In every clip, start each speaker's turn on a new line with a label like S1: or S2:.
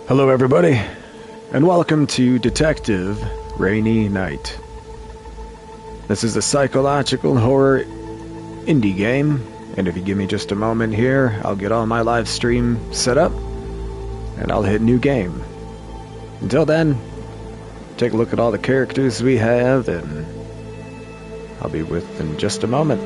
S1: Hello everybody, and welcome to Detective Rainy Night. This is a psychological horror indie game, and if you give me just a moment here, I'll get all my live stream set up, and I'll hit new game. Until then, take a look at all the characters we have, and I'll be with in just a moment.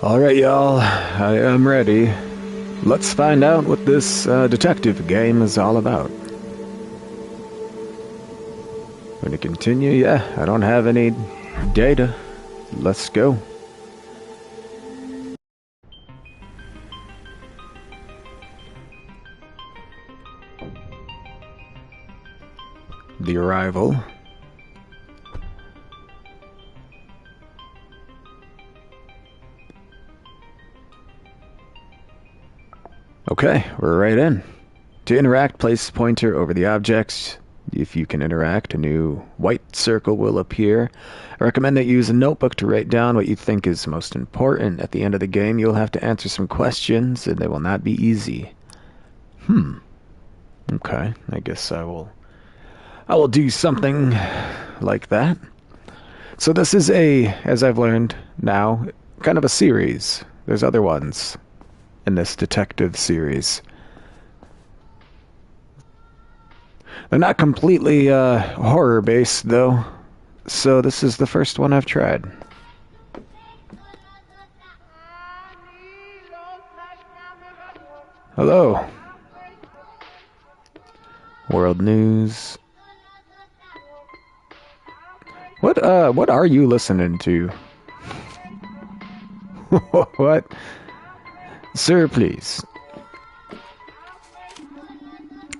S1: Alright y'all, I am ready. Let's find out what this detective game is all about. Going to continue? Yeah, I don't have any data. Let's go. The Arrival. Okay, we're right in. To interact, place pointer over the objects. If you can interact, a new white circle will appear. I recommend that you use a notebook to write down what you think is most important. At the end of the game, you'll have to answer some questions, and they will not be easy. Okay, I guess I will do something like that. So this is as I've learned now, kind of a series. There's other ones in this detective series. They're not completely horror based though, so this is the first one I've tried. Hello. World news. What are you listening to? What? Sir, please.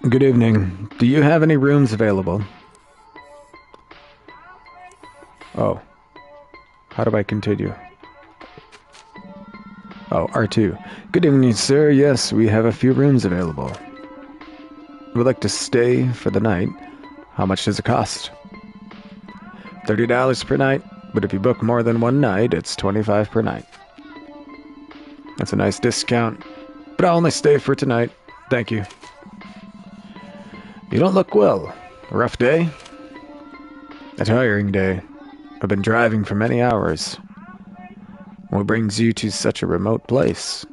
S1: Good evening. Do you have any rooms available? Oh. How do I continue? Oh, R2. Good evening, sir. Yes, we have a few rooms available. We'd like to stay for the night. How much does it cost? $30 per night, but if you book more than one night, it's $25 per night. That's a nice discount, but I'll only stay for tonight. Thank you. You don't look well. A rough day? A tiring day. I've been driving for many hours. What brings you to such a remote place?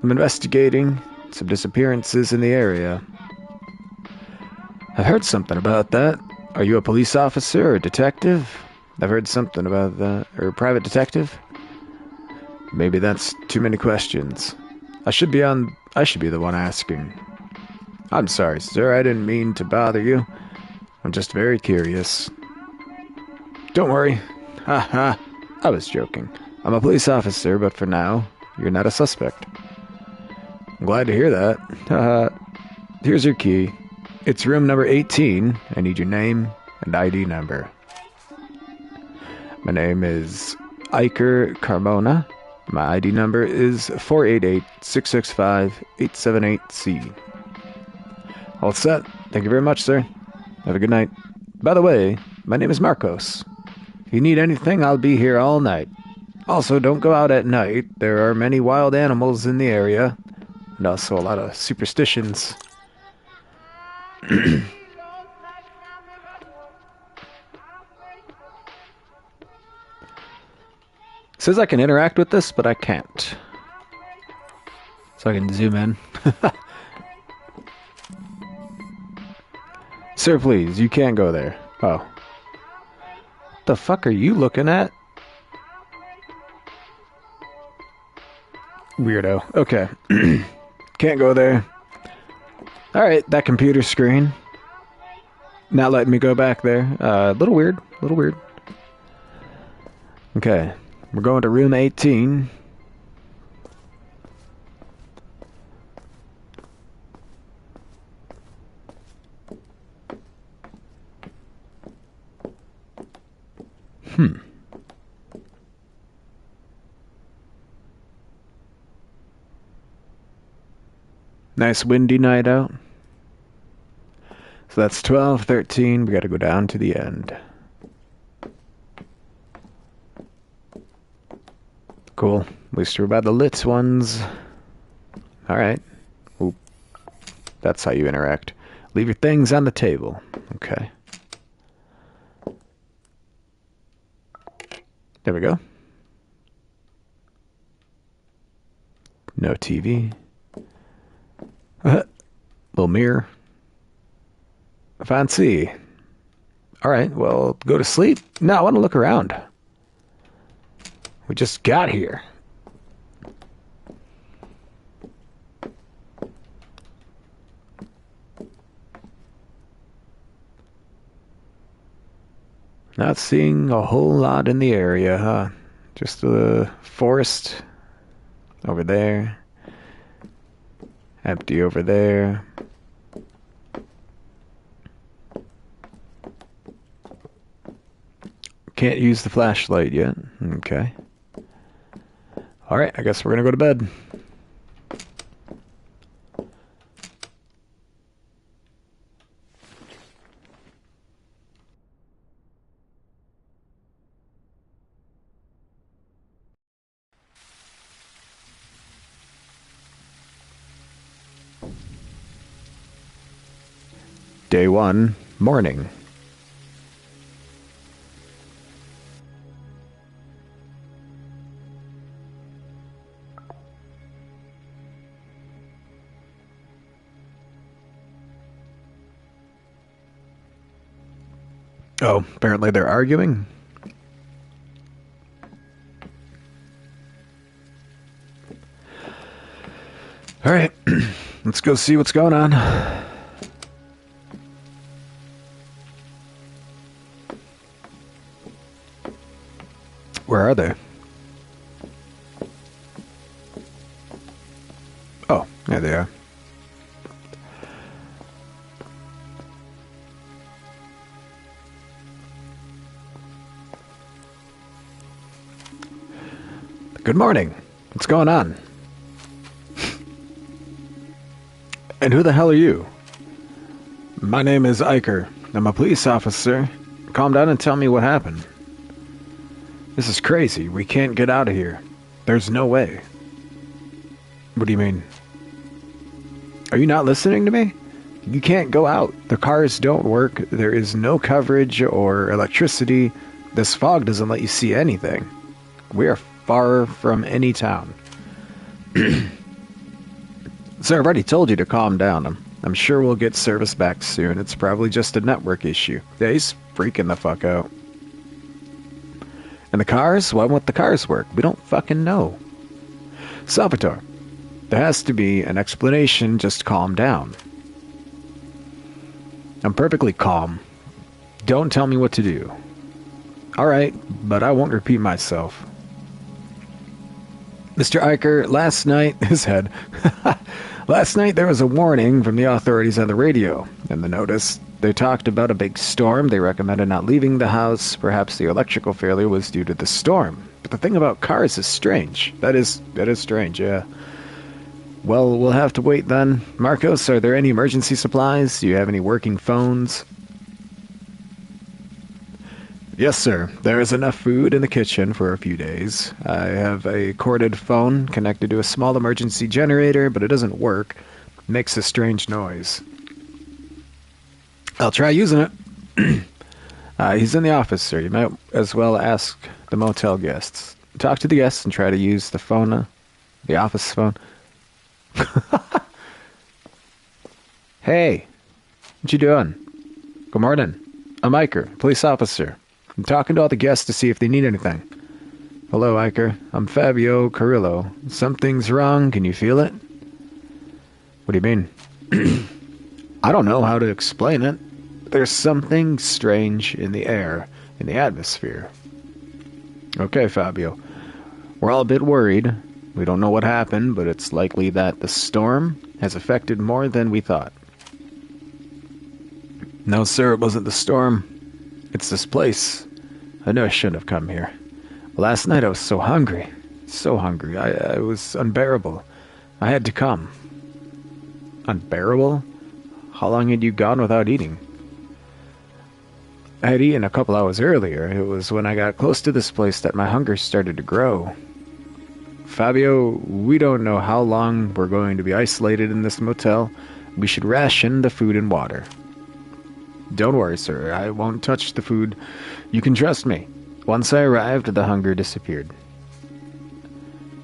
S1: I'm investigating some disappearances in the area. I've heard something about that. Are you a police officer or a detective? I've heard something about that. Or a private detective? Maybe that's too many questions. I should be the one asking. I'm sorry, sir. I didn't mean to bother you. I'm just very curious. Don't worry. Ha ha. I was joking. I'm a police officer, but for now, you're not a suspect. I'm glad to hear that. Here's your key. It's room number 18. I need your name and ID number. My name is Iker Carmona. My ID number is 488-665-878-C. All set. Thank you very much, sir. Have a good night. By the way, my name is Marcos. If you need anything, I'll be here all night. Also, don't go out at night. There are many wild animals in the area, and also a lot of superstitions. Says I can interact with this, but I can't. So I can zoom in. Sir, please, you can't go there. Oh. What the fuck are you looking at? Weirdo. Okay. Can't go there. Alright, that computer screen. Not letting me go back there. Little weird. Little weird. Okay. We're going to room 18. Nice windy night out. So that's 12, 13. We gotta go down to the end. Cool. At least we're by the lit ones. Alright. Oop. That's how you interact. Leave your things on the table. Okay. There we go. No TV. Little mirror. Fancy. Alright, well, go to sleep. No, I want to look around. We just got here. Not seeing a whole lot in the area, huh? Just the forest over there. Empty over there. Can't use the flashlight yet. Okay. Alright, I guess we're gonna go to bed. Day 1, morning. Oh, apparently they're arguing. Alright, let's go see what's going on. Where are they? Oh, there they are. Good morning. What's going on? And who the hell are you? My name is Iker. I'm a police officer. Calm down and tell me what happened. This is crazy. We can't get out of here. There's no way. What do you mean? Are you not listening to me? You can't go out. The cars don't work. There is no coverage or electricity. This fog doesn't let you see anything. We are far from any town. Sir, I've already told you to calm down. I'm sure we'll get service back soon. It's probably just a network issue. Yeah, he's freaking the fuck out. And the cars? Why won't the cars work? We don't fucking know. Salvatore, there has to be an explanation. Just calm down. I'm perfectly calm. Don't tell me what to do. Alright, but I won't repeat myself. Mr. Eicher, last night... His head. Last night there was a warning from the authorities on the radio. In the notice, they talked about a big storm. They recommended not leaving the house. Perhaps the electrical failure was due to the storm. But the thing about cars is strange. That is strange, yeah. Well, we'll have to wait then. Marcos, are there any emergency supplies? Do you have any working phones? Yes, sir. There is enough food in the kitchen for a few days. I have a corded phone connected to a small emergency generator, but it doesn't work. It makes a strange noise. I'll try using it. He's in the office, sir. You might as well ask the motel guests. Talk to the guests and try to use the phone, the office phone. Hey, what you doing? Good morning. I'm Eicher, police officer. I'm talking to all the guests to see if they need anything. Hello, Eicher. I'm Fabio Carrillo. Something's wrong. Can you feel it? What do you mean? I don't know how to explain it. There's something strange in the air, in the atmosphere. Okay, Fabio. We're all a bit worried. We don't know what happened, but it's likely that the storm has affected more than we thought. No, sir, it wasn't the storm. It's this place. I know I shouldn't have come here. Last night I was so hungry. So hungry. I was unbearable. I had to come. Unbearable? How long had you gone without eating? I had eaten a couple hours earlier. It was when I got close to this place that my hunger started to grow. Fabio, we don't know how long we're going to be isolated in this motel. We should ration the food and water. Don't worry, sir. I won't touch the food. You can trust me. Once I arrived, the hunger disappeared.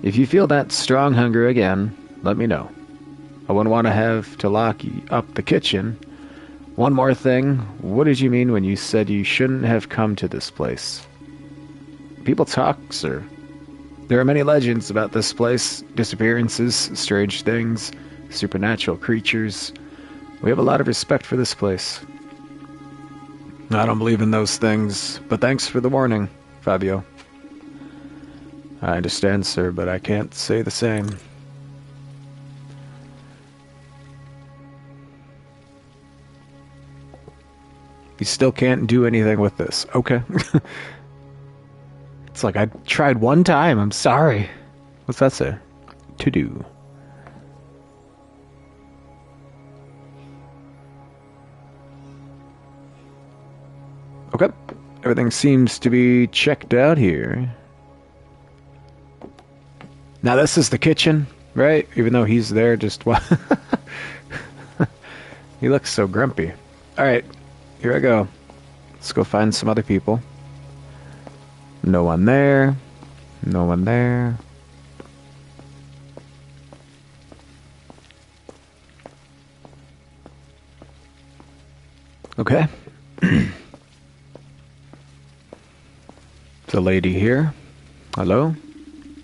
S1: If you feel that strong hunger again, let me know. I wouldn't want to have to lock up the kitchen. One more thing. What did you mean when you said you shouldn't have come to this place? People talk, sir. There are many legends about this place. Disappearances, strange things, supernatural creatures. We have a lot of respect for this place. I don't believe in those things, but thanks for the warning, Fabio. I understand, sir, but I can't say the same. You still can't do anything with this. Okay. It's like I tried one time. I'm sorry. What's that say? To do. Okay. Everything seems to be checked out here. Now this is the kitchen, right? Even though he's there just... He looks so grumpy. Alright. Here I go. Let's go find some other people. No one there. No one there. Okay. The lady here. Hello?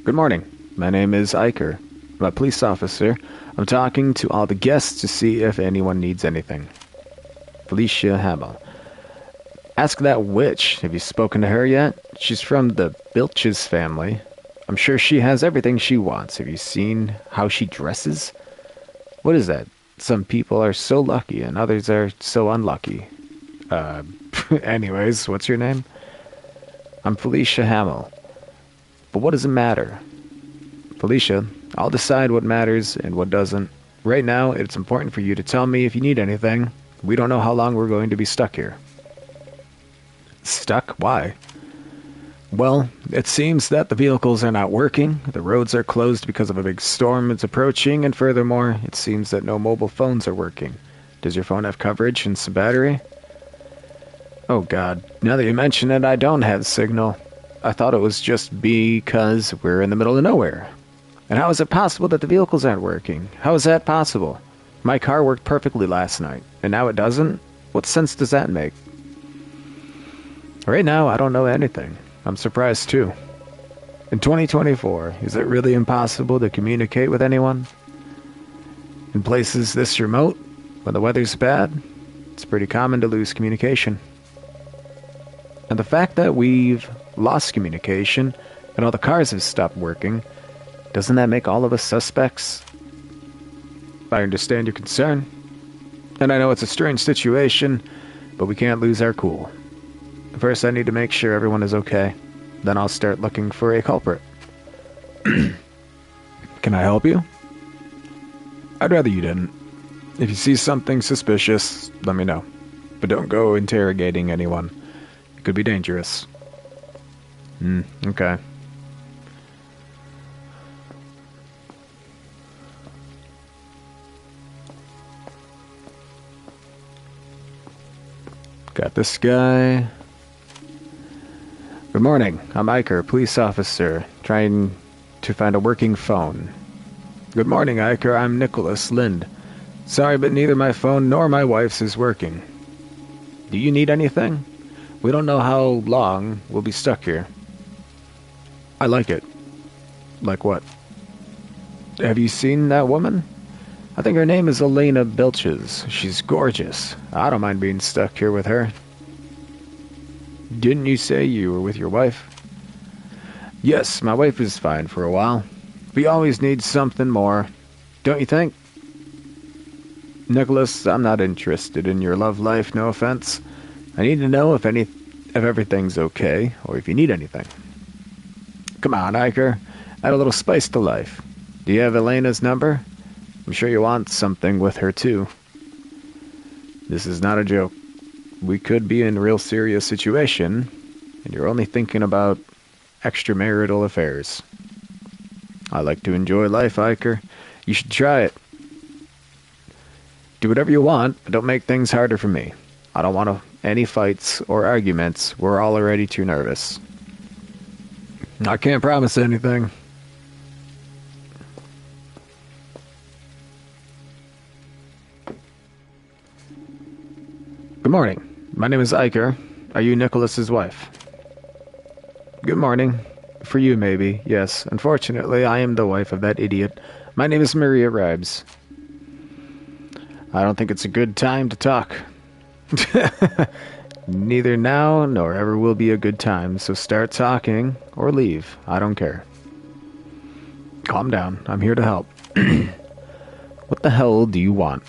S1: Good morning. My name is Eicher. I'm a police officer. I'm talking to all the guests to see if anyone needs anything. Felicia Hamel. Ask that witch. Have you spoken to her yet? She's from the Bilches family. I'm sure she has everything she wants. Have you seen how she dresses? What is that? Some people are so lucky and others are so unlucky. Anyways, what's your name? I'm Felicia Hamel. But what does it matter? Felicia, I'll decide what matters and what doesn't. Right now, it's important for you to tell me if you need anything. We don't know how long we're going to be stuck here. Stuck? Why? Well, it seems that the vehicles are not working, the roads are closed because of a big storm that's approaching, and furthermore, it seems that no mobile phones are working. Does your phone have coverage and some battery? Oh god, now that you mention it, I don't have signal. I thought it was just because we're in the middle of nowhere. And how is it possible that the vehicles aren't working? How is that possible? My car worked perfectly last night, and now it doesn't? What sense does that make? Right now, I don't know anything. I'm surprised too. In 2024, is it really impossible to communicate with anyone? In places this remote, when the weather's bad, it's pretty common to lose communication. And the fact that we've lost communication and all the cars have stopped working, doesn't that make all of us suspects? I understand your concern, and I know it's a strange situation, but we can't lose our cool. First, I need to make sure everyone is okay. Then I'll start looking for a culprit. Can I help you? I'd rather you didn't. If you see something suspicious, let me know. But don't go interrogating anyone. It could be dangerous. Okay. Got this guy. Good morning. I'm Iker, police officer, trying to find a working phone. Good morning, Iker. I'm Nicholas Lind. Sorry, but neither my phone nor my wife's is working. Do you need anything? We don't know how long we'll be stuck here. I like it. Like what? Have you seen that woman? I think her name is Elena Bilches. She's gorgeous. I don't mind being stuck here with her. Didn't you say you were with your wife? Yes, my wife is fine for a while. We always need something more. Don't you think? Nicholas, I'm not interested in your love life, no offense. I need to know if everything's okay, or if you need anything. Come on, Iker. Add a little spice to life. Do you have Elena's number? I'm sure you want something with her, too. This is not a joke. We could be in a real serious situation, and you're only thinking about extramarital affairs. I like to enjoy life, Iker. You should try it. Do whatever you want, but don't make things harder for me. I don't want any fights or arguments. We're all already too nervous. I can't promise anything. Good morning. My name is Iker. Are you Nicholas's wife? Good morning. For you, maybe. Yes. Unfortunately, I am the wife of that idiot. My name is Maria Ribes. I don't think it's a good time to talk. Neither now nor ever will be a good time, so start talking or leave. I don't care. Calm down. I'm here to help. What the hell do you want?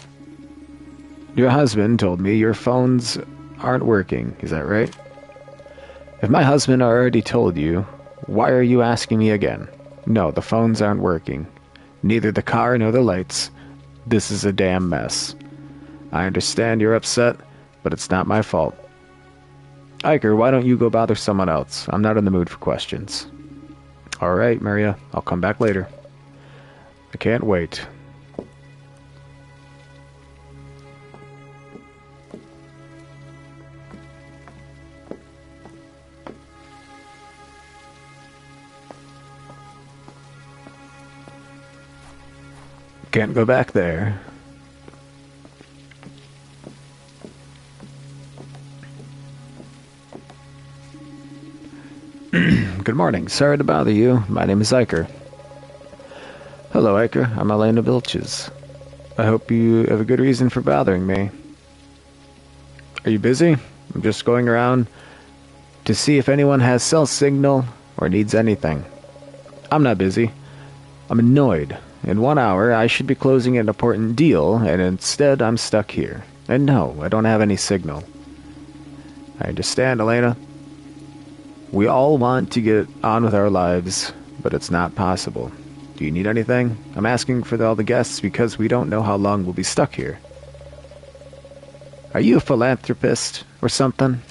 S1: Your husband told me your phones aren't working. Is that right? If my husband already told you, why are you asking me again? No, the phones aren't working. Neither the car nor the lights. This is a damn mess. I understand you're upset, but it's not my fault. Iker, why don't you go bother someone else? I'm not in the mood for questions. Alright, Maria. I'll come back later. I can't wait. Can't go back there. Good morning. Sorry to bother you. My name is Iker. Hello, Iker. I'm Elena Bilches. I hope you have a good reason for bothering me. Are you busy? I'm just going around to see if anyone has cell signal or needs anything. I'm not busy. I'm annoyed. In 1 hour, I should be closing an important deal, and instead I'm stuck here. And no, I don't have any signal. I understand, Elena. We all want to get on with our lives, but it's not possible. Do you need anything? I'm asking for all the guests because we don't know how long we'll be stuck here. Are you a philanthropist or something?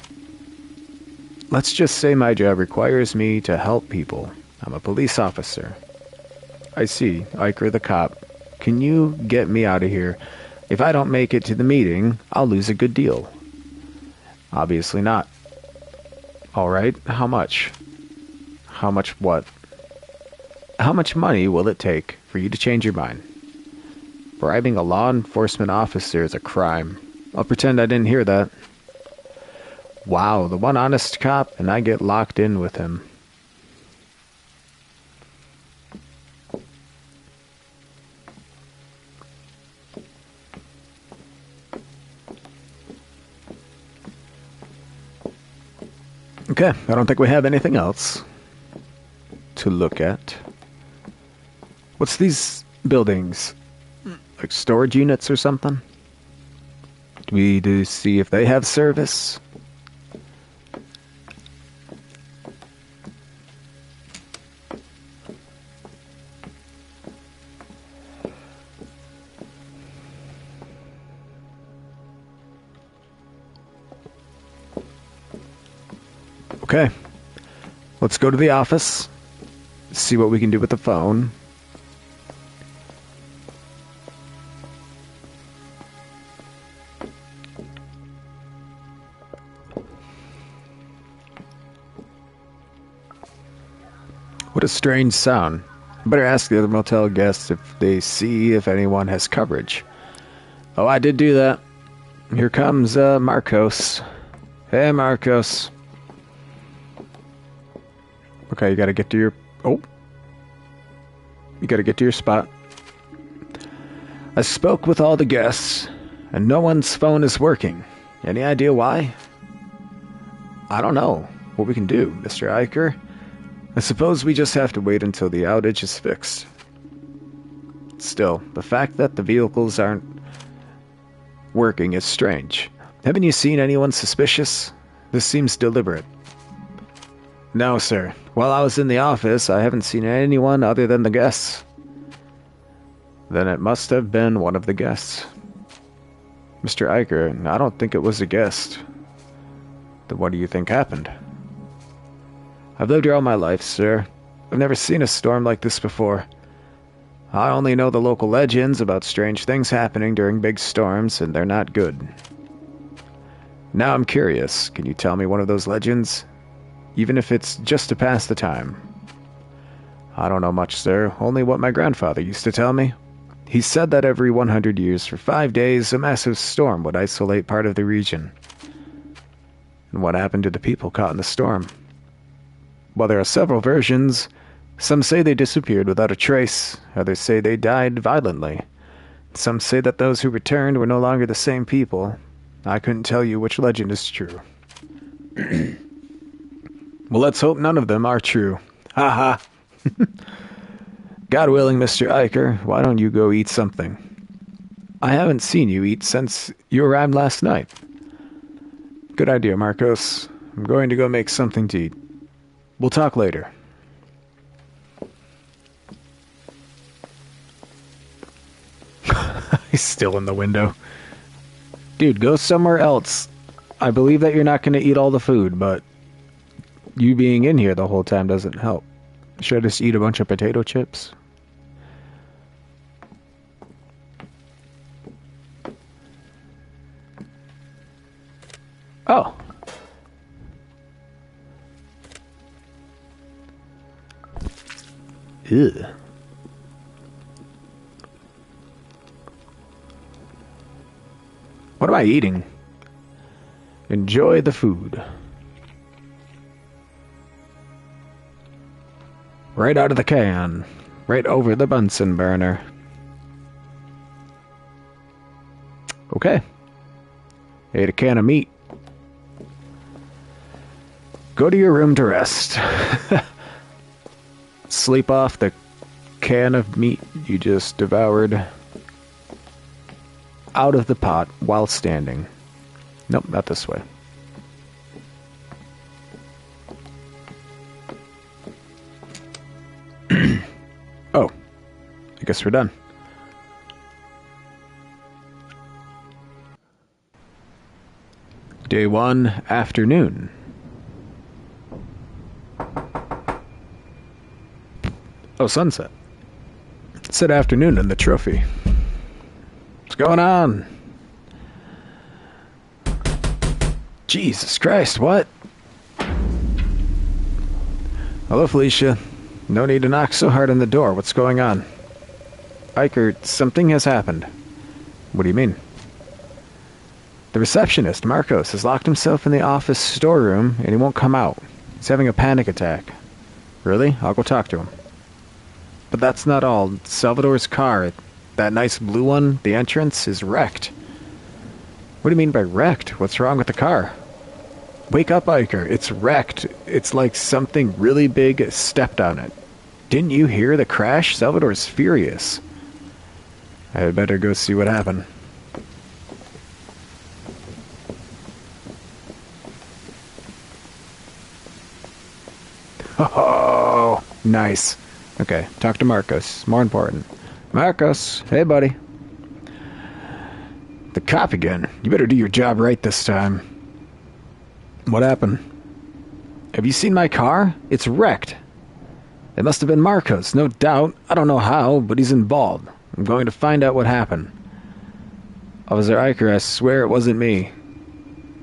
S1: Let's just say my job requires me to help people. I'm a police officer. I see, Iker the cop. Can you get me out of here? If I don't make it to the meeting, I'll lose a good deal. Obviously not. Alright, how much? How much what? How much money will it take for you to change your mind? Bribing a law enforcement officer is a crime. I'll pretend I didn't hear that. Wow, the one honest cop, and I get locked in with him. Okay, I don't think we have anything else to look at. What's these buildings? Like storage units or something? Do we see if they have service? Okay, let's go to the office, see what we can do with the phone. What a strange sound. I better ask the other motel guests if they see if anyone has coverage. Oh, I did do that. Here comes Marcos. Hey, Marcos. Okay, you gotta get to your... Oh. You gotta get to your spot. I spoke with all the guests, and no one's phone is working. Any idea why? I don't know what we can do, Mr. Eicher. I suppose we just have to wait until the outage is fixed. Still, the fact that the vehicles aren't working is strange. Haven't you seen anyone suspicious? This seems deliberate. No, sir. While I was in the office, I haven't seen anyone other than the guests. Then it must have been one of the guests. Mr. Eicher, I don't think it was a guest. Then what do you think happened? I've lived here all my life, sir. I've never seen a storm like this before. I only know the local legends about strange things happening during big storms, and they're not good. Now I'm curious. Can you tell me one of those legends? Even if it's just to pass the time. I don't know much, sir. Only what my grandfather used to tell me. He said that every 100 years for 5 days, a massive storm would isolate part of the region. And what happened to the people caught in the storm? Well, there are several versions. Some say they disappeared without a trace. Others say they died violently. Some say that those who returned were no longer the same people. I couldn't tell you which legend is true. Well, let's hope none of them are true. Ha ha. God willing, Mr. Eicher, why don't you go eat something? I haven't seen you eat since you arrived last night. Good idea, Marcos. I'm going to go make something to eat. We'll talk later. He's still in the window. Dude, go somewhere else. I believe that you're not going to eat all the food, but you being in here the whole time doesn't help. Should I just eat a bunch of potato chips? Oh. Ew. What am I eating? Enjoy the food. Right out of the can. Right over the Bunsen burner. Okay. Ate a can of meat. Go to your room to rest. Sleep off the can of meat you just devoured. Out of the pot while standing. Nope, not this way. Oh, I guess we're done. Day 1, afternoon. Oh, sunset. It said afternoon in the trophy. going on? Jesus Christ, what? Hello, Felicia. No need to knock so hard on the door. What's going on? Iker, something has happened. What do you mean? The receptionist, Marcos, has locked himself in the office storeroom and he won't come out. He's having a panic attack. Really? I'll go talk to him. But that's not all. Salvador's car, that nice blue one, the entrance, is wrecked. What do you mean by wrecked? What's wrong with the car? Wake up, Iker. It's wrecked. It's like something really big stepped on it. Didn't you hear the crash? Salvador's furious. I had better go see what happened. Oh, nice. Okay, talk to Marcos. More important. Marcos, hey buddy. The cop again. You better do your job right this time. What happened? Have you seen my car? It's wrecked. It must have been Marcos, no doubt. I don't know how, but he's involved. I'm going to find out what happened. Officer Iker, I swear it wasn't me.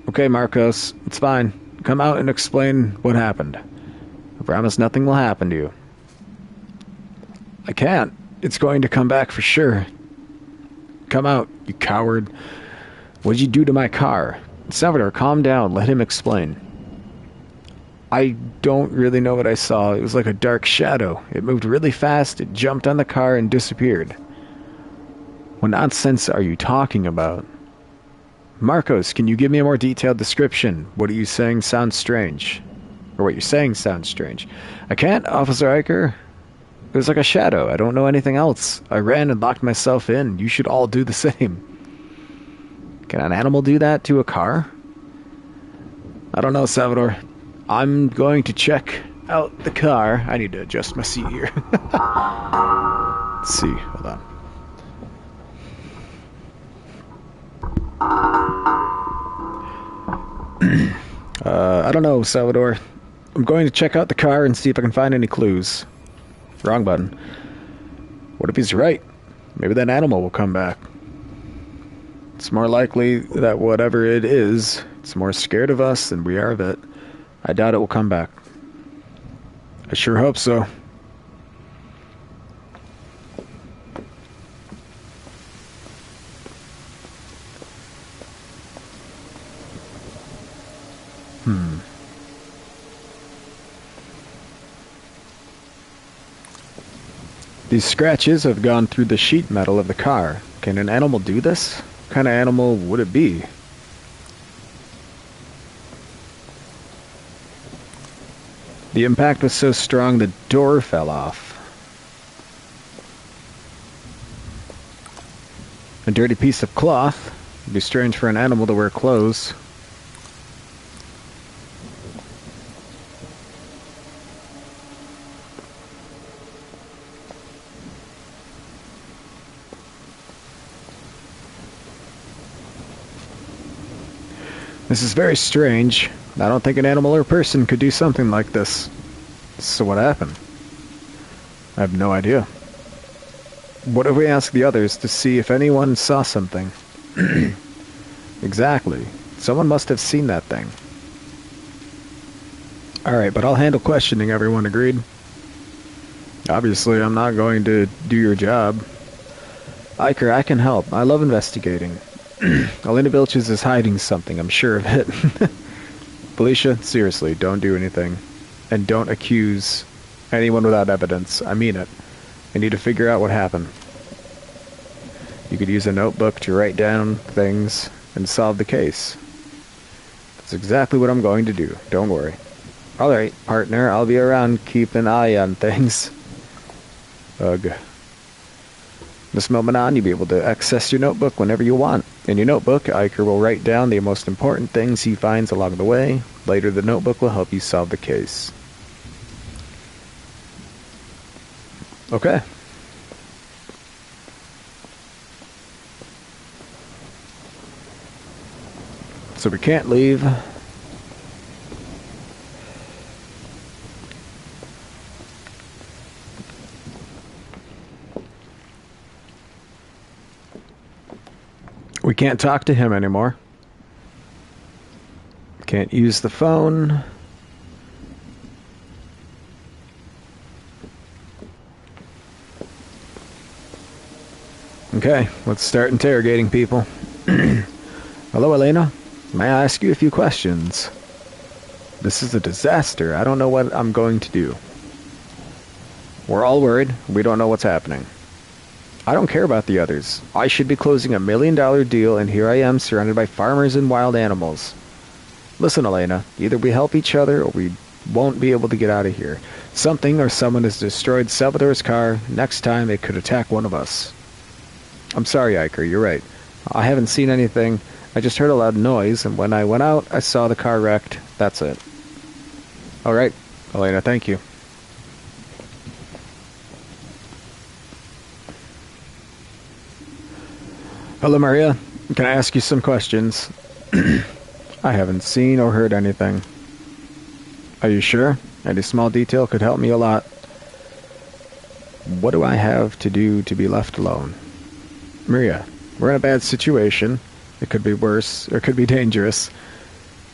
S1: Okay, Marcos, it's fine. Come out and explain what happened. I promise nothing will happen to you. I can't. It's going to come back for sure. Come out, you coward. What'd you do to my car? Salvador, calm down. Let him explain. I don't really know what I saw. It was like a dark shadow. It moved really fast, it jumped on the car and disappeared. What nonsense are you talking about? Marcos, can you give me a more detailed description? What are you saying sounds strange. Or what you're saying sounds strange. I can't, Officer Iker. It was like a shadow. I don't know anything else. I ran and locked myself in. You should all do the same. Can an animal do that to a car? I don't know, Salvador. I'm going to check out the car. I need to adjust my seat here. Let's see. Hold on. I don't know, Salvador. I'm going to check out the car and see if I can find any clues. Wrong button. What if he's right? Maybe that animal will come back. It's more likely that whatever it is, it's more scared of us than we are of it. I doubt it will come back. I sure hope so. These scratches have gone through the sheet metal of the car. Can an animal do this? What kind of animal would it be? The impact was so strong the door fell off. A dirty piece of cloth. It'd be strange for an animal to wear clothes. This is very strange. I don't think an animal or person could do something like this. So what happened? I have no idea. What if we ask the others to see if anyone saw something? Exactly. Someone must have seen that thing. Alright, but I'll handle questioning, everyone agreed? Obviously, I'm not going to do your job. Iker, I can help. I love investigating. Elena Vilches is hiding something, I'm sure of it. Felicia, seriously, don't do anything. And don't accuse anyone without evidence. I mean it. I need to figure out what happened. You could use a notebook to write down things and solve the case. That's exactly what I'm going to do. Don't worry. Alright, partner, I'll be around. Keep an eye on things. Ugh. This moment on, you'll be able to access your notebook whenever you want. In your notebook, Iker will write down the most important things he finds along the way. Later, the notebook will help you solve the case. Okay. So we can't leave. We can't talk to him anymore. Can't use the phone. Okay, let's start interrogating people. Hello, Elena. May I ask you a few questions? This is a disaster. I don't know what I'm going to do. We're all worried. We don't know what's happening. I don't care about the others. I should be closing $1 million deal, and here I am surrounded by farmers and wild animals. Listen, Elena, either we help each other or we won't be able to get out of here. Something or someone has destroyed Salvador's car. Next time it could attack one of us. I'm sorry, Iker, you're right. I haven't seen anything. I just heard a loud noise, and when I went out, I saw the car wrecked. That's it. Alright, Elena, thank you. Hello, Maria. Can I ask you some questions? I haven't seen or heard anything. Are you sure? Any small detail could help me a lot. What do I have to do to be left alone? Maria, we're in a bad situation. It could be worse, or it could be dangerous.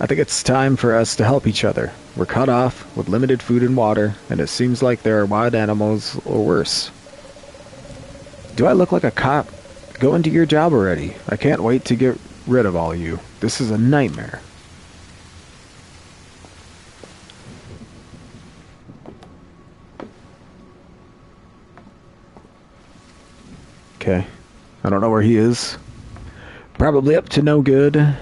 S1: I think it's time for us to help each other. We're cut off, with limited food and water, and it seems like there are wild animals, or worse. Do I look like a cop? Go into your job already. I can't wait to get rid of all of you. This is a nightmare. Okay. I don't know where he is. Probably up to no good.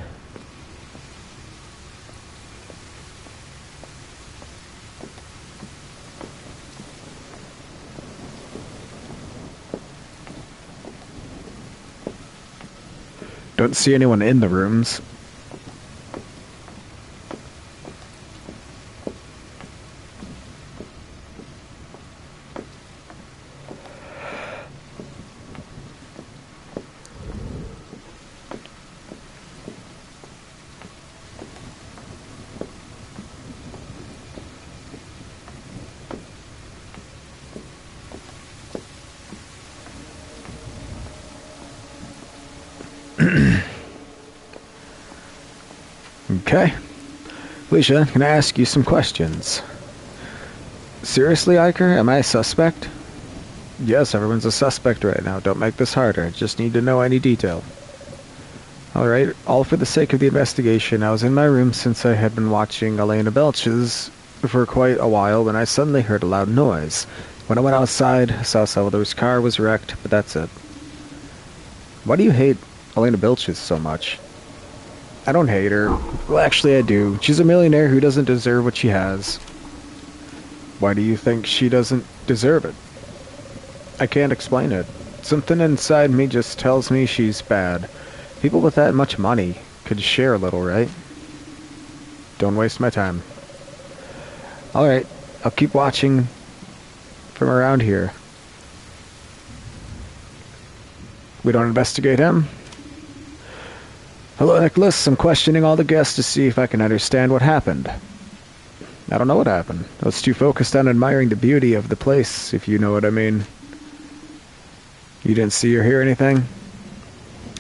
S1: Don't see anyone in the rooms. Okay. Felicia, can I ask you some questions? Seriously, Iker? Am I a suspect? Yes, everyone's a suspect right now. Don't make this harder. I just need to know any detail. Alright, all for the sake of the investigation. I was in my room since I had been watching Elena Belch's for quite a while when I suddenly heard a loud noise. When I went outside, I saw Salvador's car was wrecked, but that's it. Why do you hate Elena Belch's so much? I don't hate her. Well, actually I do. She's a millionaire who doesn't deserve what she has. Why do you think she doesn't deserve it? I can't explain it. Something inside me just tells me she's bad. People with that much money could share a little, right? Don't waste my time. Alright, I'll keep watching from around here. We don't investigate him? Hello, Nicholas. I'm questioning all the guests to see if I can understand what happened. I don't know what happened. I was too focused on admiring the beauty of the place, if you know what I mean. You didn't see or hear anything?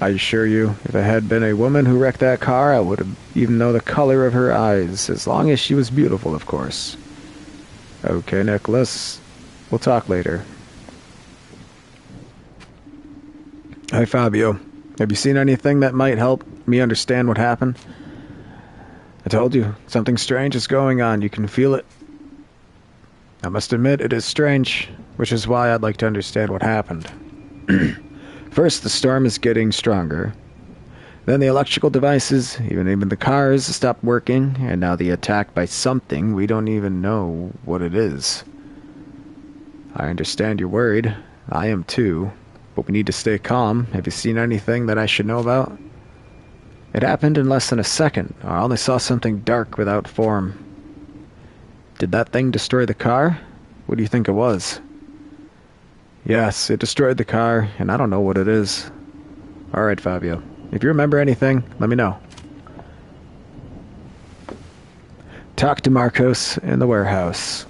S1: I assure you, if it had been a woman who wrecked that car, I would have even known the color of her eyes, as long as she was beautiful, of course. Okay, Nicholas. We'll talk later. Hi, Fabio. Have you seen anything that might help me understand what happened? I told you, something strange is going on. You can feel it. I must admit, it is strange, which is why I'd like to understand what happened. First, the storm is getting stronger. Then the electrical devices, even the cars, stopped working, and now the attack by something we don't even know what it is. I understand you're worried. I am too. But we need to stay calm. Have you seen anything that I should know about? It happened in less than a second. I only saw something dark without form. Did that thing destroy the car? What do you think it was? Yes, it destroyed the car, and I don't know what it is. Alright, Fabio. If you remember anything, let me know. Talk to Marcos in the warehouse.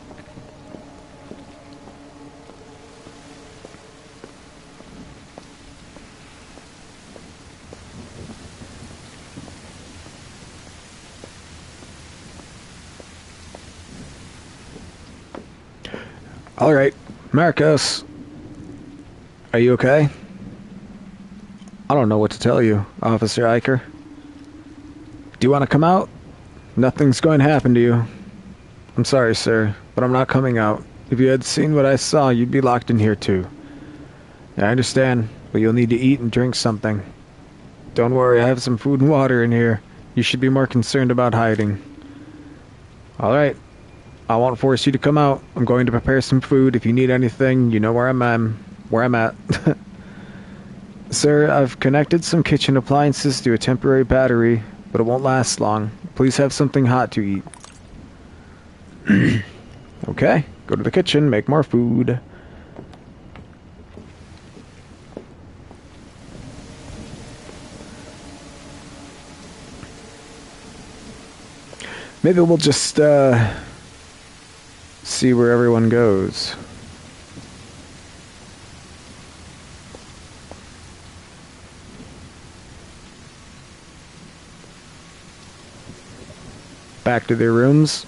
S1: Alright, Marcos. Are you okay? I don't know what to tell you, Officer Eicher. Do you want to come out? Nothing's going to happen to you. I'm sorry, sir, but I'm not coming out. If you had seen what I saw, you'd be locked in here too. I understand, but you'll need to eat and drink something. Don't worry, I have some food and water in here. You should be more concerned about hiding. Alright. I won't force you to come out. I'm going to prepare some food. If you need anything, you know where I'm at. Sir, I've connected some kitchen appliances to a temporary battery, but it won't last long. Please have something hot to eat. Okay, go to the kitchen, make more food. Maybe we'll just, see where everyone goes. Back to their rooms.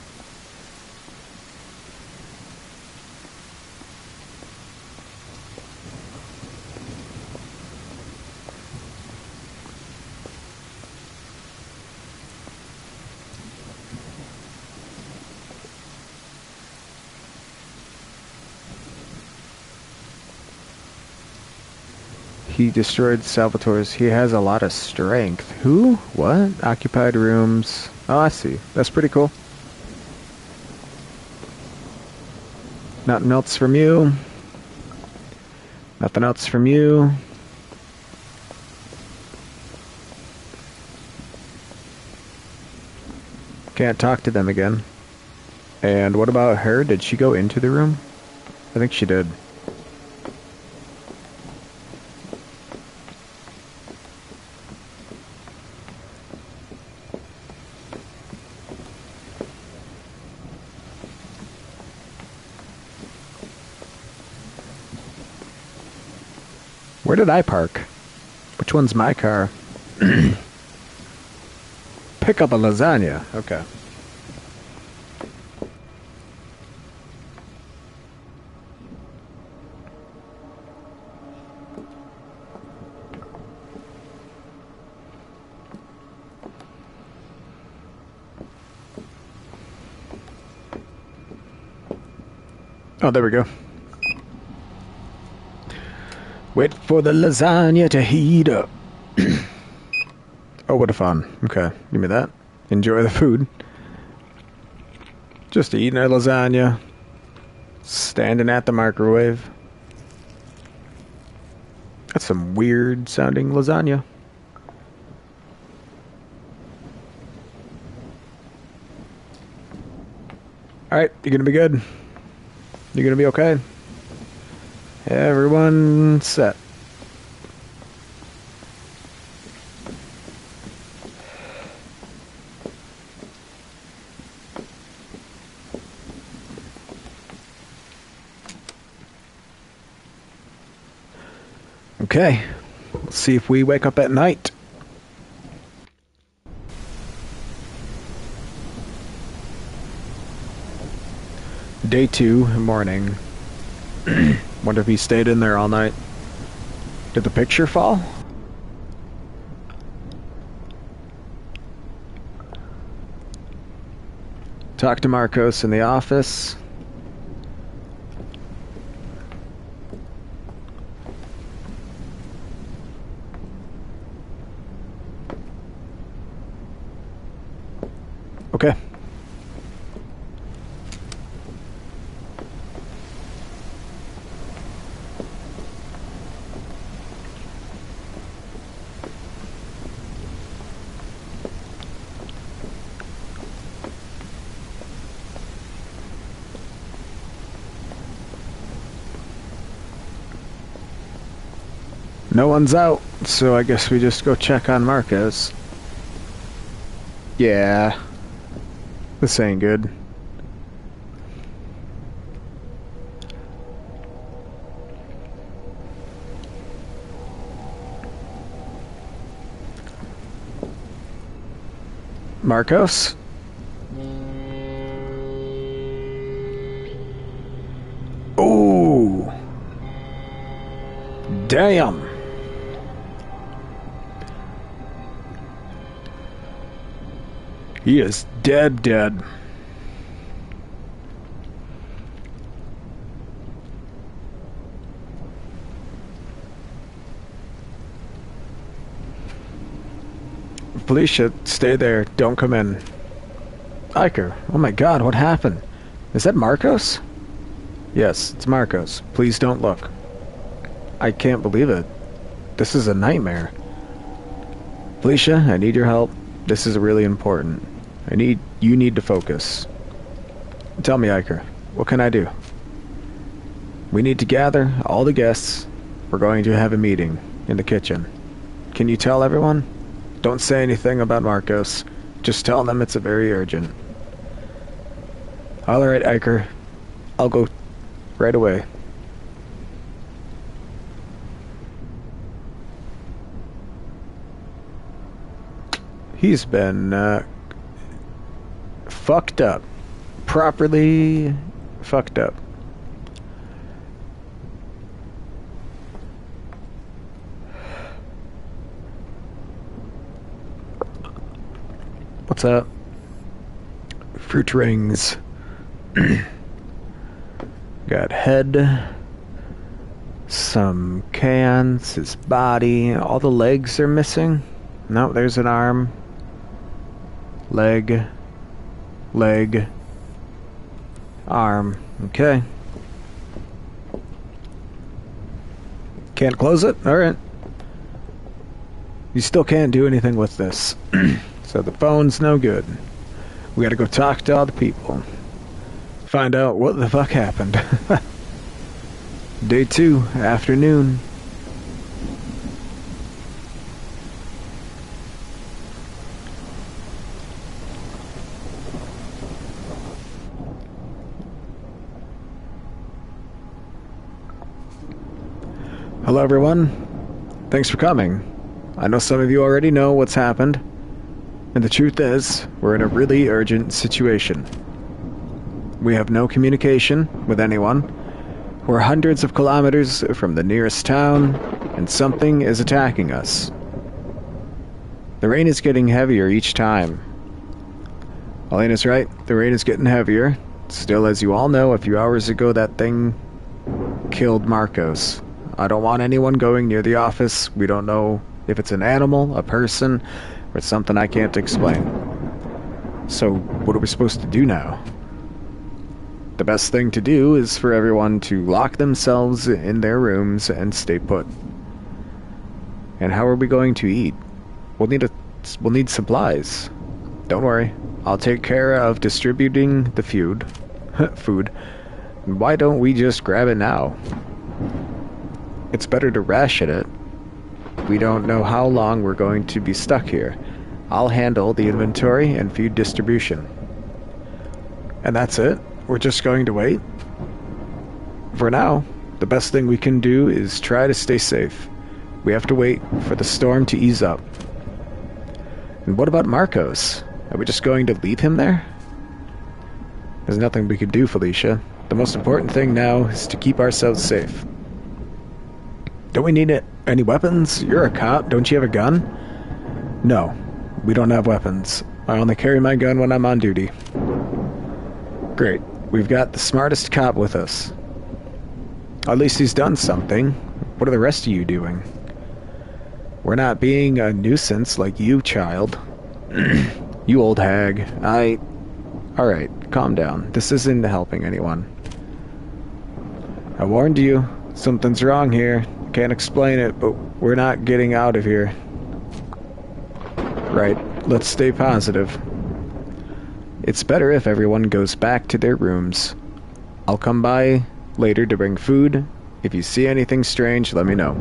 S1: He destroyed Salvatore's. He has a lot of strength. Who? What? Occupied rooms. Oh, I see. That's pretty cool. Nothing else from you. Nothing else from you. Can't talk to them again. And what about her? Did she go into the room? I think she did. Where did I park? Which one's my car? Pick up a lasagna. Okay. Oh, there we go. Wait for the lasagna to heat up. Oh, what a fun. Okay, give me that. Enjoy the food. Just eating a lasagna. Standing at the microwave. That's some weird sounding lasagna. Alright, you're gonna be good. You're gonna be okay. Everyone set. Okay, let's see if we wake up at night. Day 2, morning. Wonder if he stayed in there all night. Did the picture fall? Talk to Marcos in the office. Okay. No one's out, so I guess we just go check on Marcos. Yeah. This ain't good. Marcos? Oh, Damn! He is dead. Felicia, stay there. Don't come in. Iker, oh my god, what happened? Is that Marcos? Yes, it's Marcos. Please don't look. I can't believe it. This is a nightmare. Felicia, I need your help. This is really important. You need to focus. Tell me, Iker, what can I do? We need to gather all the guests. We're going to have a meeting in the kitchen. Can you tell everyone? Don't say anything about Marcos. Just tell them it's a very urgent. Alright, Iker. I'll go right away. He's been, fucked up. Properly fucked up. What's up? Fruit rings. Got head. Some cans. His body. All the legs are missing. No, there's an arm. Leg. Arm. Okay. Can't close it? Alright. You still can't do anything with this. So the phone's no good. We gotta go talk to all the people. Find out what the fuck happened. Day 2, afternoon. Hello everyone. Thanks for coming. I know some of you already know what's happened. And the truth is, we're in a really urgent situation. We have no communication with anyone. We're hundreds of kilometers from the nearest town, and something is attacking us. The rain is getting heavier each time. Elena's right, the rain is getting heavier. Still, as you all know, a few hours ago that thing killed Marcos. I don't want anyone going near the office. We don't know if it's an animal, a person, or something I can't explain. So, what are we supposed to do now? The best thing to do is for everyone to lock themselves in their rooms and stay put. And how are we going to eat? We'll need supplies. Don't worry, I'll take care of distributing the food. Why don't we just grab it now? It's better to ration it. We don't know how long we're going to be stuck here. I'll handle the inventory and food distribution. And that's it? We're just going to wait? For now, the best thing we can do is try to stay safe. We have to wait for the storm to ease up. And what about Marcos? Are we just going to leave him there? There's nothing we can do, Felicia. The most important thing now is to keep ourselves safe. Don't we need any weapons? You're a cop. Don't you have a gun? No, we don't have weapons. I only carry my gun when I'm on duty. Great. We've got the smartest cop with us. At least he's done something. What are the rest of you doing? We're not being a nuisance like you, child. You old hag. Alright, calm down. This isn't helping anyone. I warned you. Something's wrong here. Can't explain it, but we're not getting out of here. Right, let's stay positive. It's better if everyone goes back to their rooms. I'll come by later to bring food. If you see anything strange, let me know.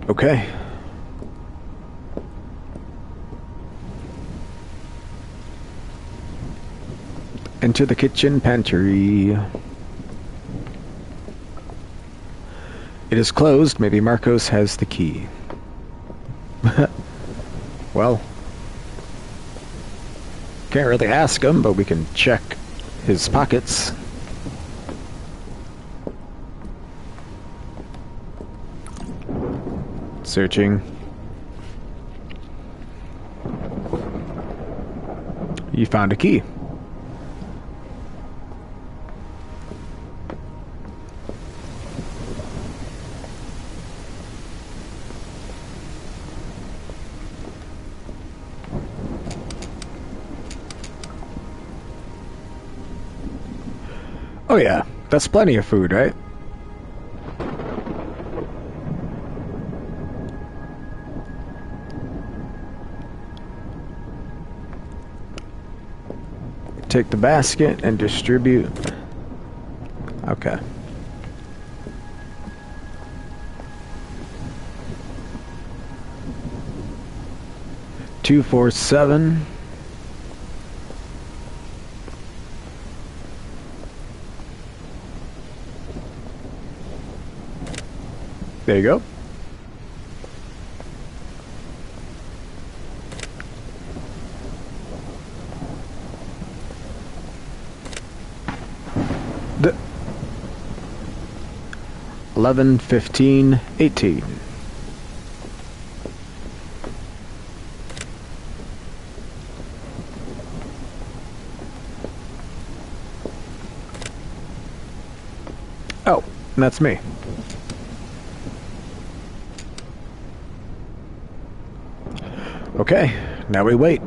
S1: Okay. Into the kitchen pantry. It is closed. Maybe Marcos has the key. Well, can't really ask him, but we can check his pockets. Searching. You found a key. Oh yeah, that's plenty of food, right? Take the basket and distribute. Okay. Two, 4, 7. There you go. The 11, 15, 18. Oh, that's me. Okay, now we wait.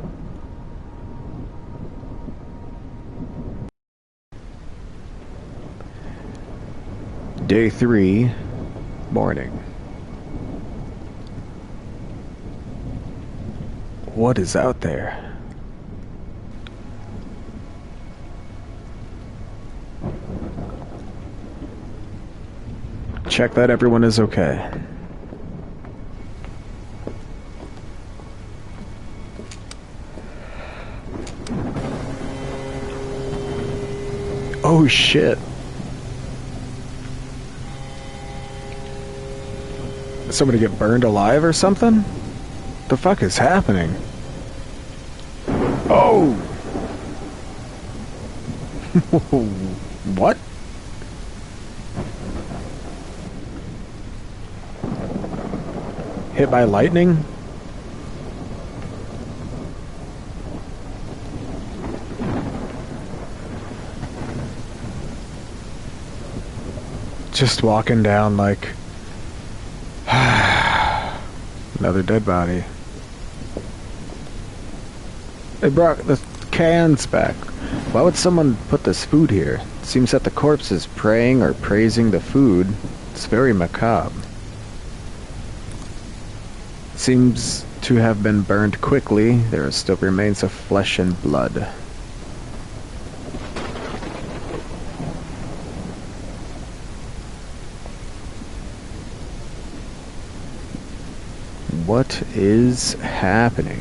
S1: Day 3, morning. What is out there? Check that everyone is okay. Oh shit. Did somebody get burned alive or something? The fuck is happening? Oh! What? Hit by lightning? Just walking down like another dead body. They brought the cans back. Why would someone put this food here? It seems that the corpse is praying or praising the food. It's very macabre. Seems to have been burned quickly. There are still remains of flesh and blood. What is happening?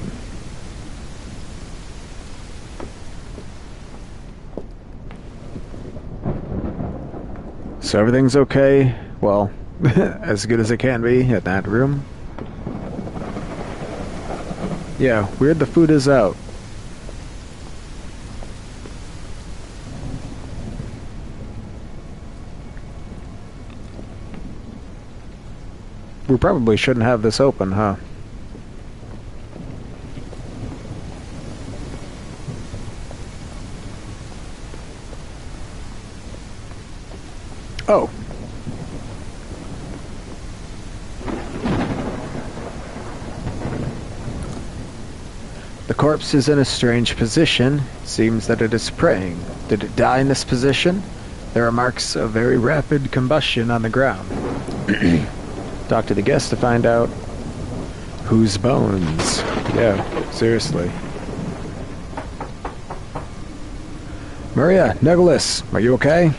S1: So everything's okay? Well, as good as it can be in that room. Yeah, weird the food is out. We probably shouldn't have this open, huh? Oh. The corpse is in a strange position. Seems that it is praying. Did it die in this position? There are marks of very rapid combustion on the ground. Talk to the guest to find out whose bones. Yeah, seriously. Maria, Nicholas, are you okay?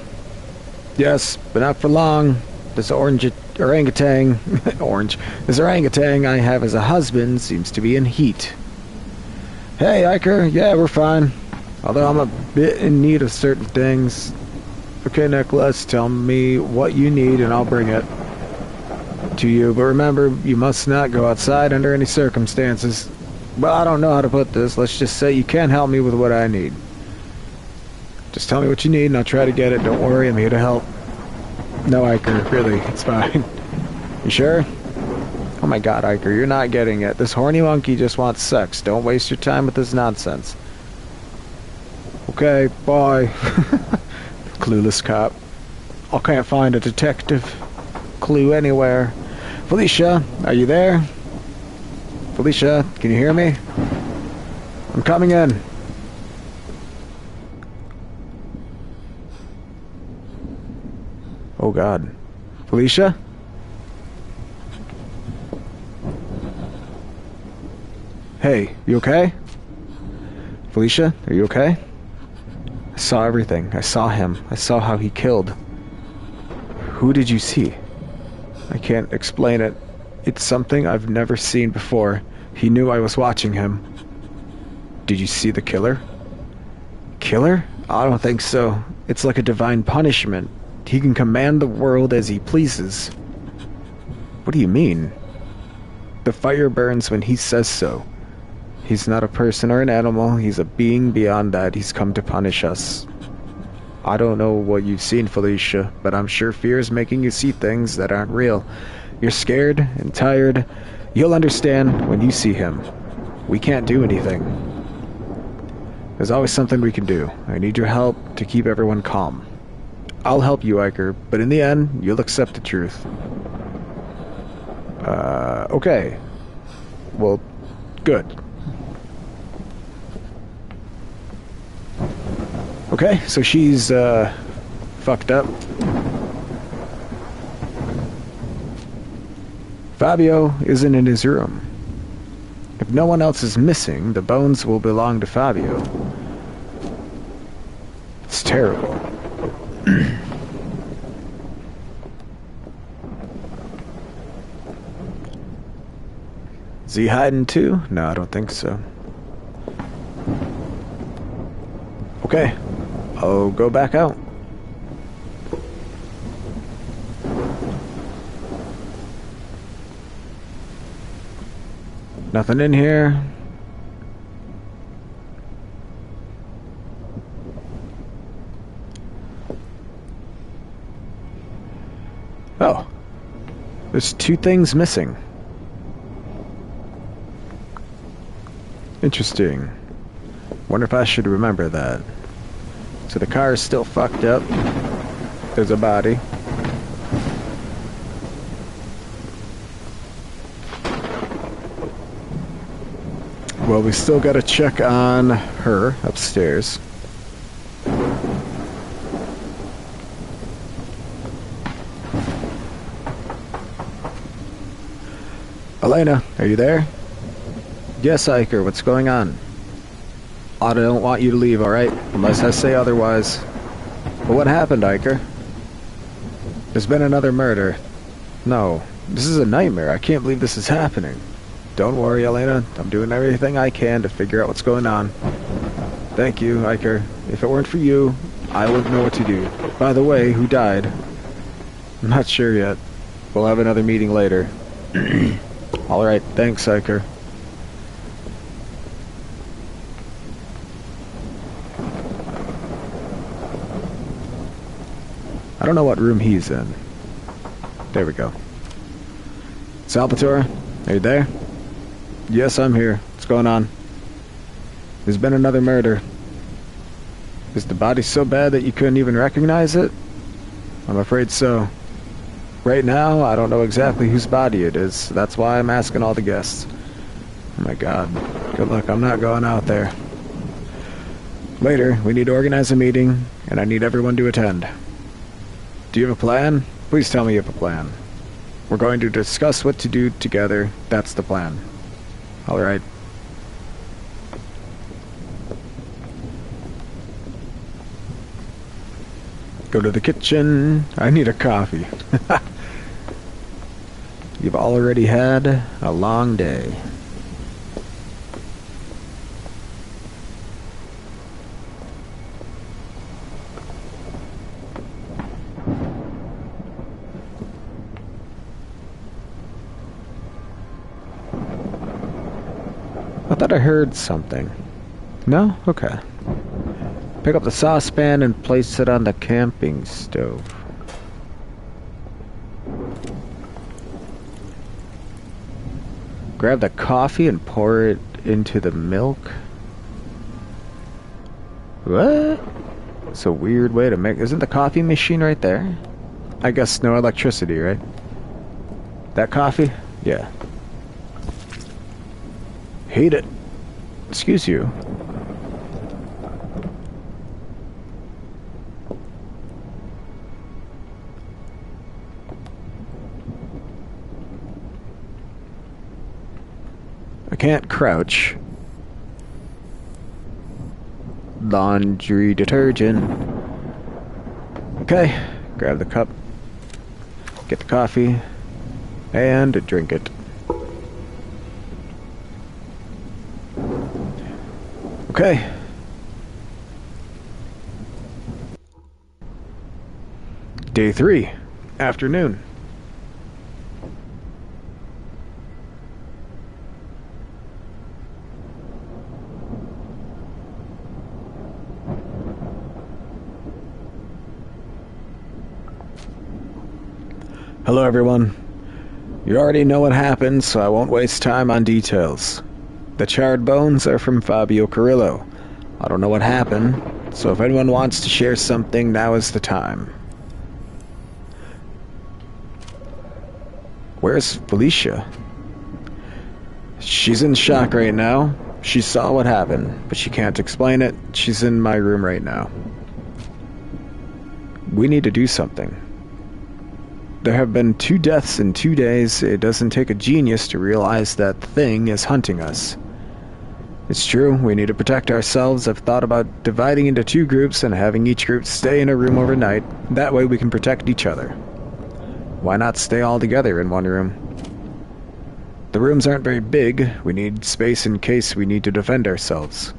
S1: Yes, but not for long. This orangutan, this orangutan I have as a husband seems to be in heat. Hey, Iker, yeah, we're fine. Although I'm a bit in need of certain things. Okay, Nicholas, tell me what you need and I'll bring it. to you, but remember, you must not go outside under any circumstances. Well, I don't know how to put this. Let's just say you can't help me with what I need. Just tell me what you need and I'll try to get it. Don't worry, I'm here to help. No, Iker, really, it's fine. You sure? Oh my god, Iker, you're not getting it. This horny monkey just wants sex. Don't waste your time with this nonsense. Okay, bye. Clueless cop. I can't find a detective clue anywhere. Felicia, are you there? Felicia, can you hear me? I'm coming in. Oh god. Felicia? Hey, you okay? Felicia, are you okay? I saw everything. I saw him. I saw how he killed. Who did you see? I can't explain it. It's something I've never seen before. He knew I was watching him. Did you see the killer? Killer? I don't think so. It's like a divine punishment. He can command the world as he pleases. What do you mean? The fire burns when he says so. He's not a person or an animal. He's a being beyond that. He's come to punish us. I don't know what you've seen, Felicia, but I'm sure fear is making you see things that aren't real. You're scared and tired. You'll understand when you see him. We can't do anything. There's always something we can do. I need your help to keep everyone calm. I'll help you, Iker, but in the end, you'll accept the truth. Okay. Well, good. Okay, so she's, fucked up. Fabio isn't in his room. If no one else is missing, the bones will belong to Fabio. It's terrible. Is he hiding too? No, I don't think so. Okay, I'll go back out. Nothing in here. Oh, there's 2 things missing. Interesting. Wonder if I should remember that. So the car is still fucked up. There's a body. Well, we still gotta check on her upstairs. Elena, are you there? Yes, Iker, what's going on? I don't want you to leave, alright? Unless I say otherwise. But what happened, Iker? There's been another murder. No, this is a nightmare. I can't believe this is happening. Don't worry, Elena. I'm doing everything I can to figure out what's going on. Thank you, Iker. If it weren't for you, I wouldn't know what to do. By the way, who died? I'm not sure yet. We'll have another meeting later. Alright, thanks, Iker. I don't know what room he's in. There we go. Salvatore, are you there? Yes, I'm here. What's going on? There's been another murder. Is the body so bad that you couldn't even recognize it? I'm afraid so. Right now, I don't know exactly whose body it is. That's why I'm asking all the guests. Oh my god. Good luck. I'm not going out there. Later, we need to organize a meeting, and I need everyone to attend. Do you have a plan? Please tell me you have a plan. We're going to discuss what to do together. That's the plan. Alright. Go to the kitchen. I need a coffee. You've already had a long day. I thought I heard something. No? Okay. Pick up the saucepan and place it on the camping stove. Grab the coffee and pour it into the milk. What? It's a weird way to make... Isn't the coffee machine right there? I guess no electricity, right? That coffee? Yeah. Hate it. Excuse you. I can't crouch. Laundry detergent. Okay, grab the cup, get the coffee, and drink it. Okay. Day 3, afternoon. Hello everyone. You already know what happened, so I won't waste time on details. The charred bones are from Fabio Carrillo. I don't know what happened, so if anyone wants to share something, now is the time. Where's Felicia? She's in shock right now. She saw what happened, but she can't explain it. She's in my room right now. We need to do something. There have been 2 deaths in 2 days. It doesn't take a genius to realize that thing is hunting us. It's true, we need to protect ourselves. I've thought about dividing into 2 groups and having each group stay in a room overnight. That way we can protect each other. Why not stay all together in one room? The rooms aren't very big. We need space in case we need to defend ourselves.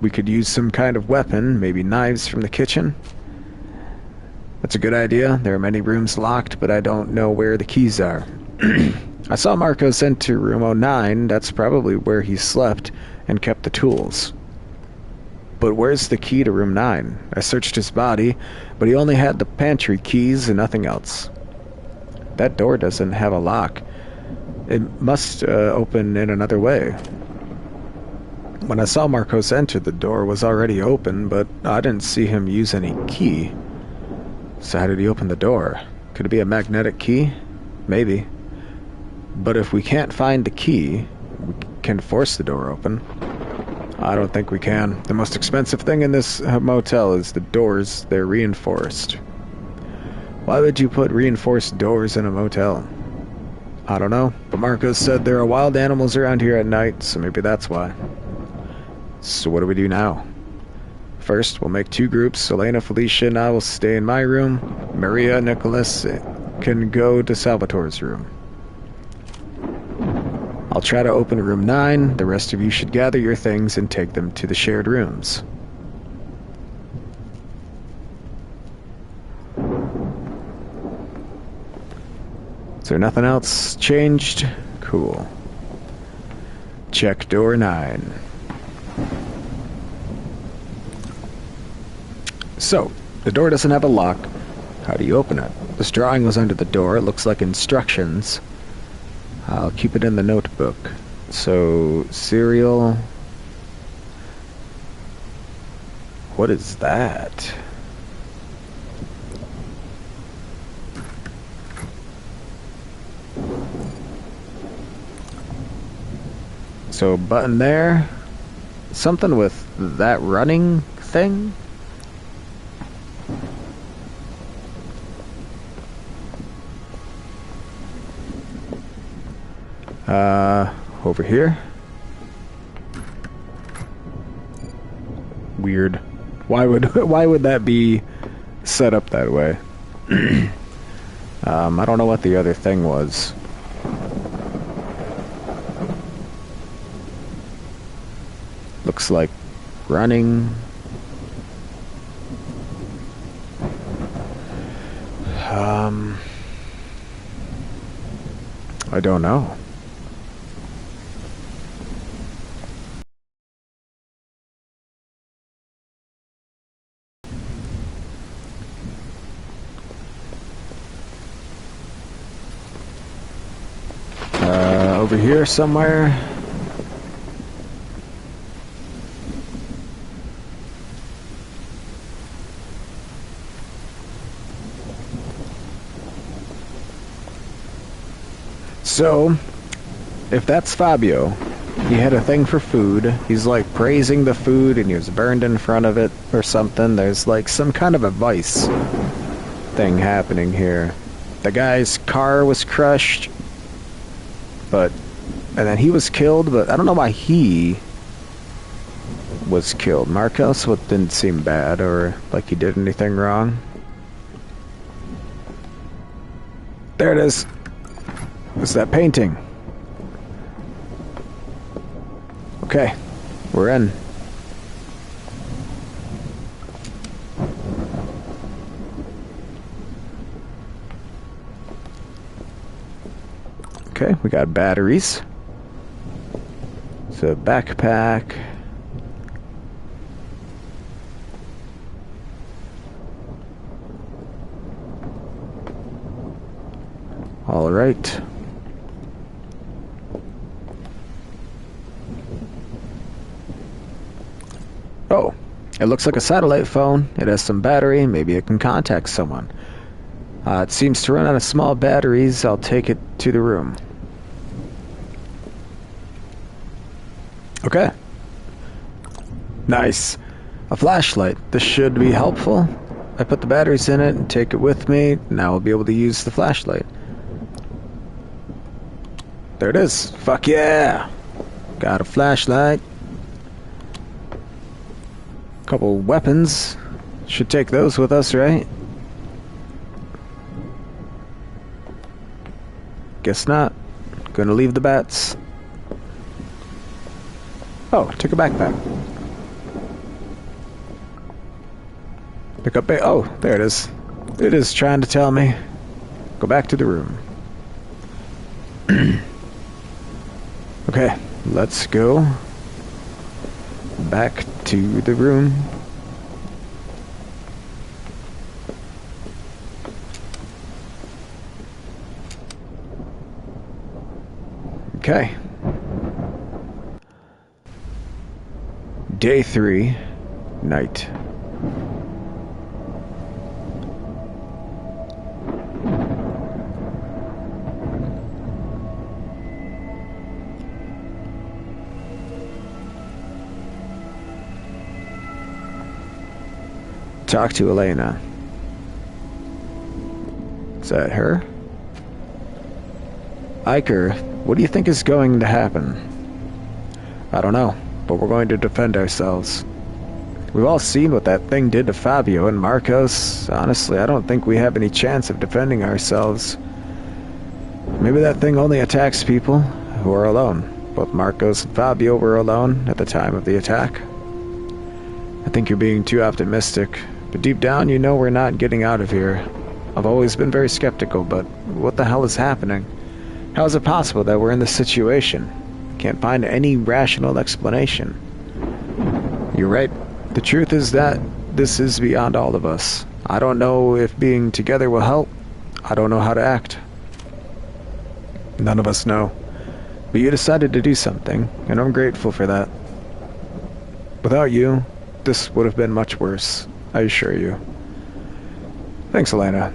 S1: We could use some kind of weapon, maybe knives from the kitchen. That's a good idea. There are many rooms locked, but I don't know where the keys are. I saw Marcos enter room 09. That's probably where he slept and kept the tools. But where's the key to room 9? I searched his body, but he only had the pantry keys and nothing else. That door doesn't have a lock. It must open in another way. When I saw Marcos enter, the door was already open, but I didn't see him use any key. So how did he open the door? Could it be a magnetic key? Maybe. But if we can't find the key, we can force the door open. I don't think we can. The most expensive thing in this motel is the doors. They're reinforced. Why would you put reinforced doors in a motel? I don't know, but Marcos said there are wild animals around here at night, so maybe that's why. So what do we do now? First, we'll make 2 groups. Elena, Felicia, and I will stay in my room. Maria, Nicholas can go to Salvatore's room. I'll try to open room 9. The rest of you should gather your things and take them to the shared rooms. Is there nothing else changed? Cool. Check door 9. So, the door doesn't have a lock. How do you open it? This drawing was under the door. It looks like instructions. I'll keep it in the notebook. So, cereal. What is that? So, button there. Something with that running thing? Over here. Weird. Why would that be set up that way? I don't know what the other thing was. Looks like running. I don't know. over here somewhere. So, if that's Fabio, he had a thing for food. He's like praising the food and he was burned in front of it or something. There's like some kind of a vice thing happening here. The guy's car was crushed, and then he was killed, but I don't know why he was killed. Marcos didn't seem bad or like he did anything wrong. There it is. It's that painting. Okay, we're in. Okay, we got batteries. It's a backpack. All right. Oh, it looks like a satellite phone. It has some battery. Maybe it can contact someone. It seems to run out of small batteries. I'll take it to the room. Okay. Nice. A flashlight. This should be helpful. I put the batteries in it and take it with me. Now I'll be able to use the flashlight. There it is. Fuck yeah. Got a flashlight. Couple weapons. Should take those with us, right? Guess not. Gonna leave the bats. Oh, took a backpack. Pick up oh, there it is. It is trying to tell me. Go back to the room. Okay, let's go back to the room. Okay. Day 3, night. Talk to Elena. Is that her? Iker, what do you think is going to happen? I don't know, but we're going to defend ourselves. We've all seen what that thing did to Fabio and Marcos. Honestly, I don't think we have any chance of defending ourselves. Maybe that thing only attacks people who are alone. Both Marcos and Fabio were alone at the time of the attack. I think you're being too optimistic. But deep down, you know we're not getting out of here. I've always been very skeptical, but what the hell is happening? How is it possible that we're in this situation? Can't find any rational explanation. You're right. The truth is that this is beyond all of us. I don't know if being together will help. I don't know how to act. None of us know. But you decided to do something, and I'm grateful for that. Without you, this would have been much worse. I assure you. Thanks, Elena.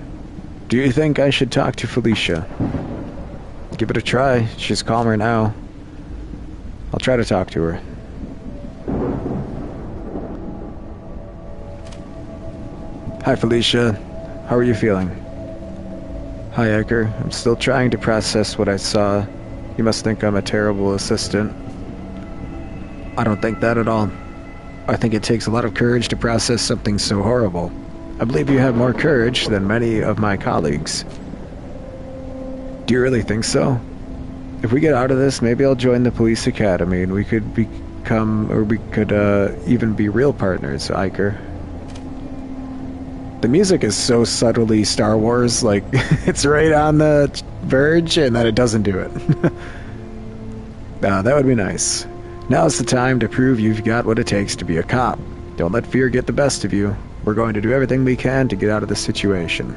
S1: Do you think I should talk to Felicia? Give it a try. She's calmer now. I'll try to talk to her. Hi, Felicia. How are you feeling? Hi, Iker. I'm still trying to process what I saw. You must think I'm a terrible assistant. I don't think that at all. I think it takes a lot of courage to process something so horrible. I believe you have more courage than many of my colleagues. Do you really think so? If we get out of this, maybe I'll join the police academy and we could even be real partners, Iker. The music is so subtly Star Wars, like, it's right on the verge and then it doesn't do it. That would be nice. Now's the time to prove you've got what it takes to be a cop. Don't let fear get the best of you. We're going to do everything we can to get out of this situation.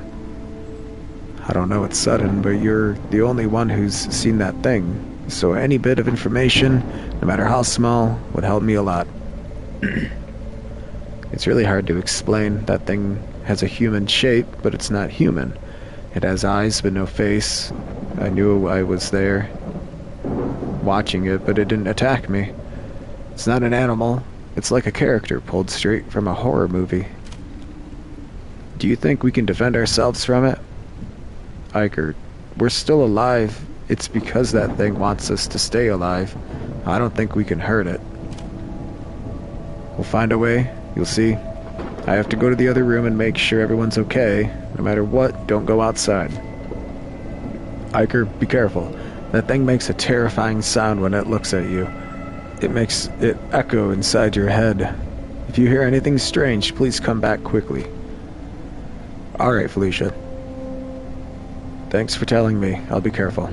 S1: I don't know it's sudden, but you're the only one who's seen that thing. so any bit of information, no matter how small, would help me a lot. It's really hard to explain. That thing has a human shape, but it's not human. It has eyes but no face. I knew I was there, watching it, but it didn't attack me. It's not an animal. It's like a character pulled straight from a horror movie. Do you think we can defend ourselves from it? Iker, we're still alive. It's because that thing wants us to stay alive. I don't think we can hurt it. We'll find a way. You'll see. I have to go to the other room and make sure everyone's okay. No matter what, don't go outside. Iker, be careful. That thing makes a terrifying sound when it looks at you. It makes it echo inside your head. If you hear anything strange, please come back quickly. Alright, Felicia. Thanks for telling me. I'll be careful.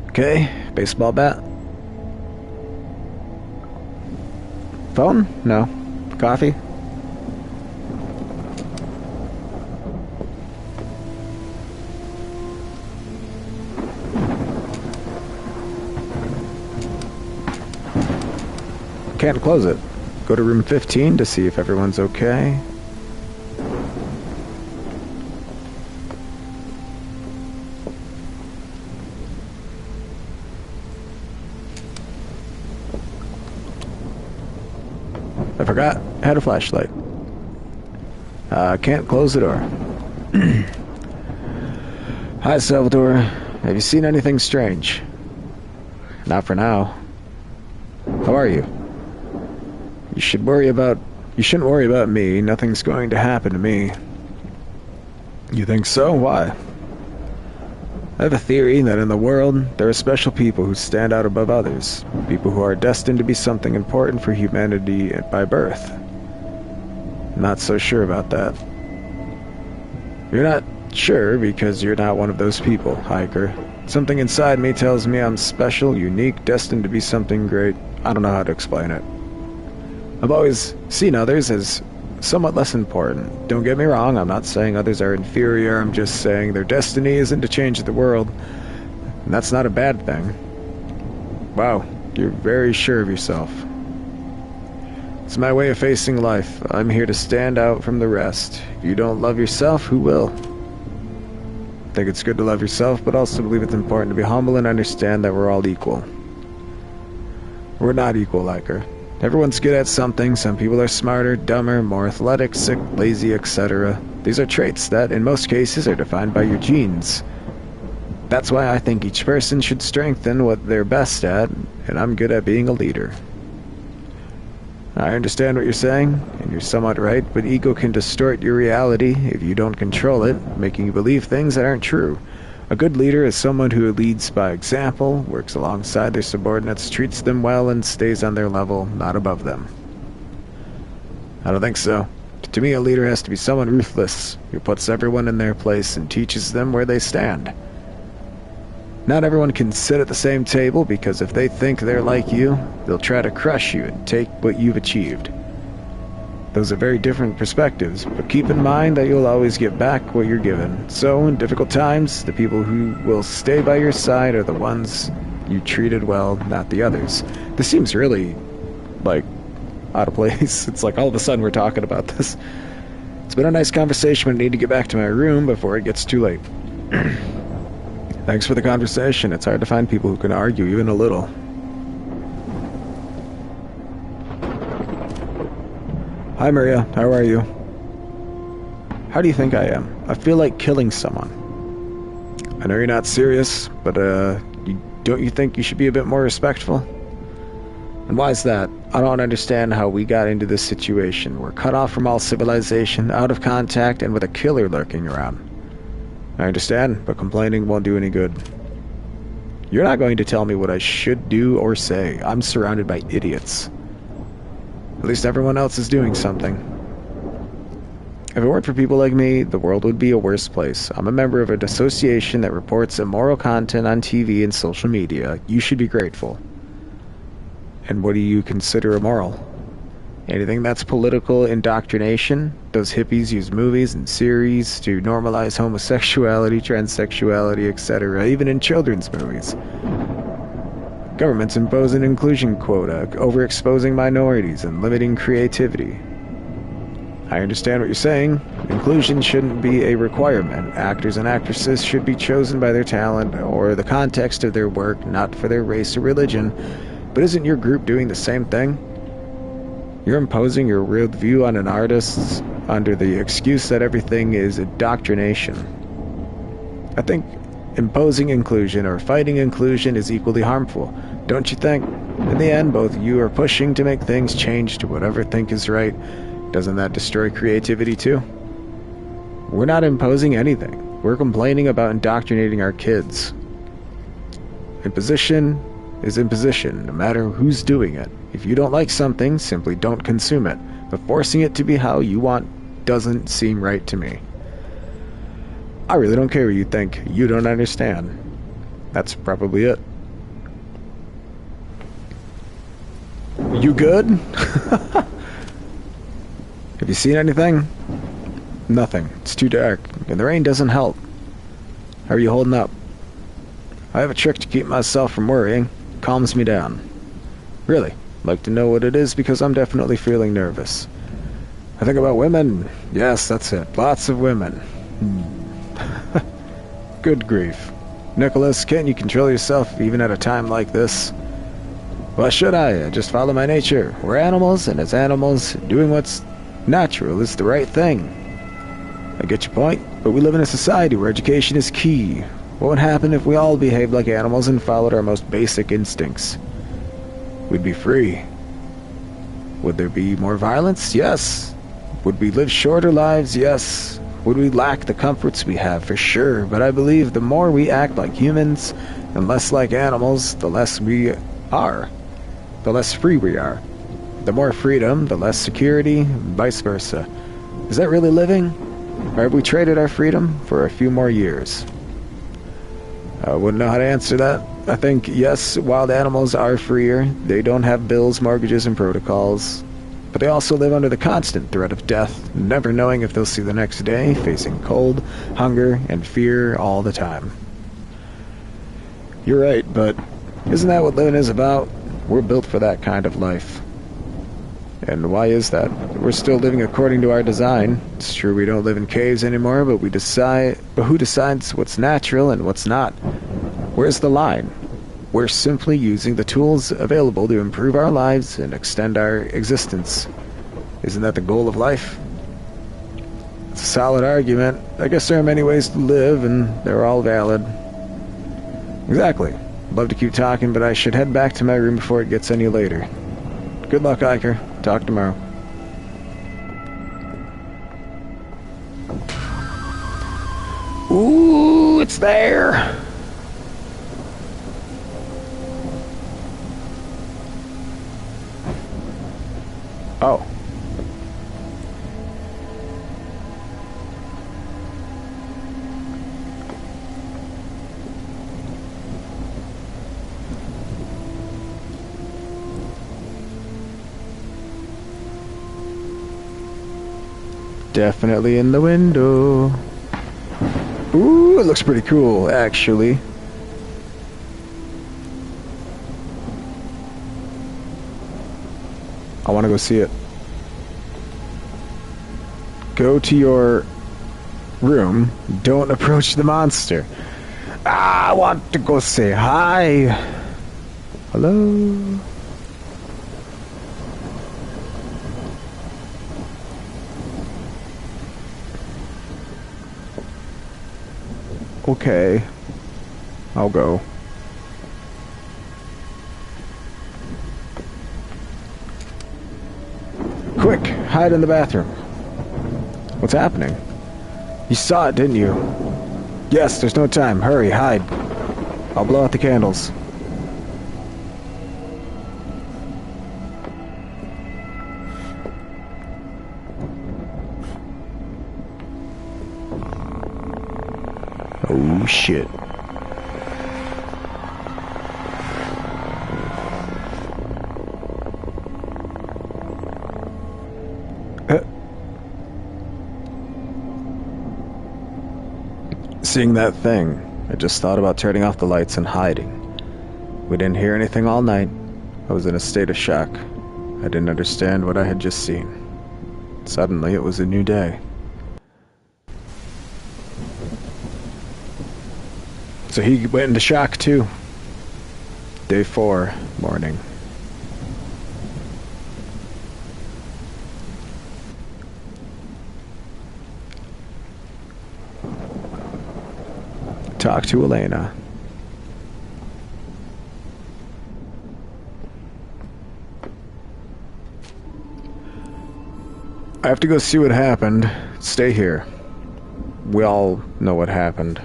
S1: Okay, baseball bat. Phone? No. Coffee? Can't close it. Go to room 15 to see if everyone's okay. I forgot. I had a flashlight. Can't close the door. Hi, Salvador. Have you seen anything strange? Not for now. How are you? You shouldn't worry about me. Nothing's going to happen to me. You think so? Why? I have a theory that in the world, there are special people who stand out above others. People who are destined to be something important for humanity by birth. Not so sure about that. You're not sure because you're not one of those people, Hiker. Something inside me tells me I'm special, unique, destined to be something great. I don't know how to explain it. I've always seen others as somewhat less important. Don't get me wrong, I'm not saying others are inferior, I'm just saying their destiny isn't to change the world. And that's not a bad thing. Wow, you're very sure of yourself. It's my way of facing life. I'm here to stand out from the rest. If you don't love yourself, who will? I think it's good to love yourself, but also believe it's important to be humble and understand that we're all equal. We're not equal, Liker. Everyone's good at something. Some people are smarter, dumber, more athletic, sick, lazy, etc. These are traits that, in most cases, are defined by your genes. That's why I think each person should strengthen what they're best at, and I'm good at being a leader. I understand what you're saying, and you're somewhat right, but ego can distort your reality if you don't control it, making you believe things that aren't true. A good leader is someone who leads by example, works alongside their subordinates, treats them well, and stays on their level, not above them. I don't think so. To me, a leader has to be someone ruthless, who puts everyone in their place and teaches them where they stand. Not everyone can sit at the same table, because if they think they're like you, they'll try to crush you and take what you've achieved. Those are very different perspectives, but keep in mind that you'll always get back what you're given. So, in difficult times, the people who will stay by your side are the ones you treated well, not the others. This seems really, out of place. It's like all of a sudden we're talking about this. It's been a nice conversation, but I need to get back to my room before it gets too late. Thanks for the conversation. It's hard to find people who can argue even a little. Hi, Maria. How are you? How do you think I am? I feel like killing someone. I know you're not serious, but don't you think you should be a bit more respectful? And why is that? I don't understand how we got into this situation. We're cut off from all civilization, out of contact, and with a killer lurking around. I understand, but complaining won't do any good. You're not going to tell me what I should do or say. I'm surrounded by idiots. At least everyone else is doing something. If it weren't for people like me, the world would be a worse place. I'm a member of an association that reports immoral content on TV and social media. You should be grateful. And what do you consider immoral? Anything that's political indoctrination. Those hippies use movies and series to normalize homosexuality, transsexuality, etc., even in children's movies. Governments impose an inclusion quota, overexposing minorities and limiting creativity. I understand what you're saying. Inclusion shouldn't be a requirement. Actors and actresses should be chosen by their talent or the context of their work, not for their race or religion. But isn't your group doing the same thing? You're imposing your worldview on an artist under the excuse that everything is indoctrination. I think imposing inclusion or fighting inclusion is equally harmful, don't you think? In the end, both you are pushing to make things change to whatever think is right. Doesn't that destroy creativity too? We're not imposing anything. We're complaining about indoctrinating our kids. Imposition is imposition, no matter who's doing it. If you don't like something, simply don't consume it. But forcing it to be how you want doesn't seem right to me. I really don't care what you think. You don't understand. That's probably it. You good? Have you seen anything? Nothing. It's too dark, and the rain doesn't help. How are you holding up? I have a trick to keep myself from worrying. Calms me down. Really? Like to know what it is, because I'm definitely feeling nervous. I think about women. Yes, that's it. Lots of women. Good grief. Nicholas, can't you control yourself even at a time like this? Why should I? I just follow my nature. We're animals, and as animals, doing what's natural is the right thing. I get your point, but we live in a society where education is key. What would happen if we all behaved like animals and followed our most basic instincts? We'd be free. Would there be more violence? Yes. Would we live shorter lives? Yes. Would we lack the comforts we have? For sure. But I believe the more we act like humans and less like animals, the less we are. The less free we are. The more freedom, the less security, and vice versa. Is that really living? Or have we traded our freedom for a few more years? I wouldn't know how to answer that. I think, yes, wild animals are freer. They don't have bills, mortgages, and protocols. But they also live under the constant threat of death, never knowing if they'll see the next day, facing cold, hunger, and fear all the time. You're right, but isn't that what living is about? We're built for that kind of life. And why is that? We're still living according to our design. It's true we don't live in caves anymore, but who decides what's natural and what's not? Where's the line? We're simply using the tools available to improve our lives and extend our existence. Isn't that the goal of life? It's a solid argument. I guess there are many ways to live, and they're all valid. Exactly. I'd love to keep talking, but I should head back to my room before it gets any later. Good luck, Iker. Talk tomorrow. Ooh, it's there! Oh. Definitely in the window. Ooh, it looks pretty cool, actually. I want to go see it. Go to your room. Don't approach the monster. I want to go say hi. Hello? Okay. I'll go. Quick, hide in the bathroom. What's happening? You saw it, didn't you? Yes, there's no time. Hurry, hide. I'll blow out the candles. Oh, shit. seeing that thing, I just thought about turning off the lights and hiding. We didn't hear anything all night. I was in a state of shock. I didn't understand what I had just seen. Suddenly, it was a new day. So he went into shock too. Day 4, morning. Talk to Elena. I have to go see what happened. Stay here. We all know what happened.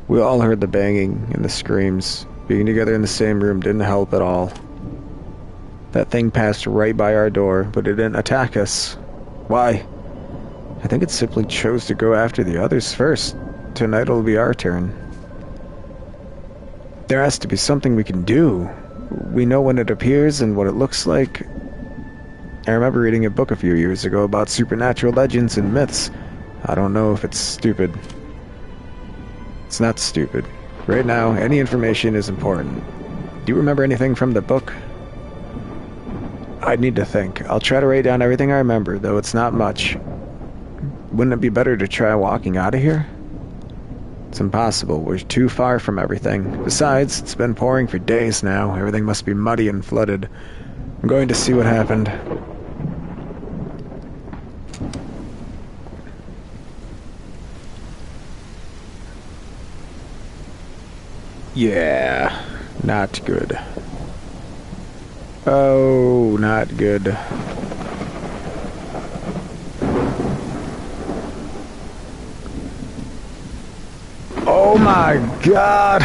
S1: We all heard the banging and the screams. Being together in the same room didn't help at all. That thing passed right by our door, but it didn't attack us. Why? I think it simply chose to go after the others first. Tonight it'll be our turn. There has to be something we can do. We know when it appears and what it looks like. I remember reading a book a few years ago about supernatural legends and myths. I don't know if it's stupid. It's not stupid. Right now, any information is important. Do you remember anything from the book? I'd need to think. I'll try to write down everything I remember, though it's not much. Wouldn't it be better to try walking out of here? It's impossible. We're too far from everything. Besides, it's been pouring for days now. Everything must be muddy and flooded. I'm going to see what happened. Yeah, not good. Oh, not good. Oh my god!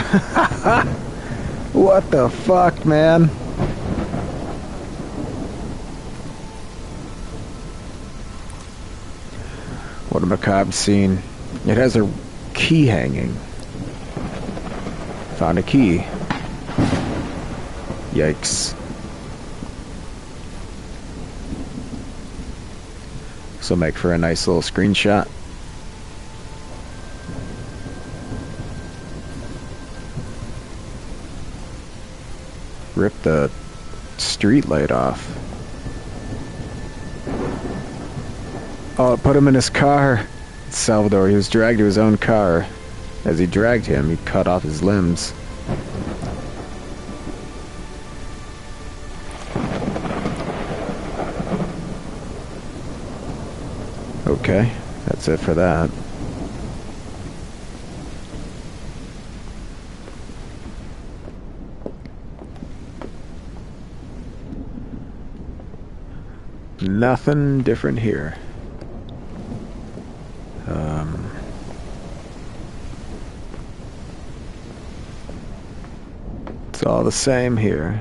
S1: What the fuck, man? What a macabre scene. It has a key hanging. Found a key. Yikes. This will make for a nice little screenshot. Rip the street light off. Oh, it put him in his car. Salvador, he was dragged to his own car. As he dragged him, he cut off his limbs. Okay, that's it for that. Nothing different here. It's all the same here.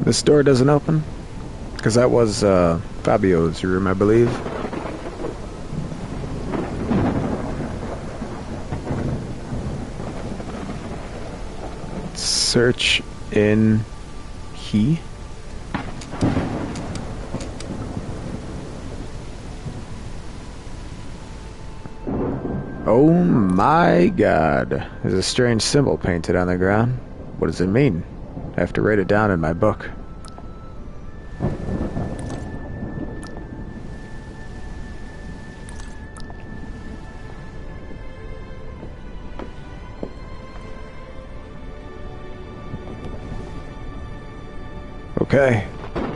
S1: This door doesn't open? Because that was Fabio's room, I believe. Search in key. Oh my god. There's a strange symbol painted on the ground. What does it mean? I have to write it down in my book. Okay,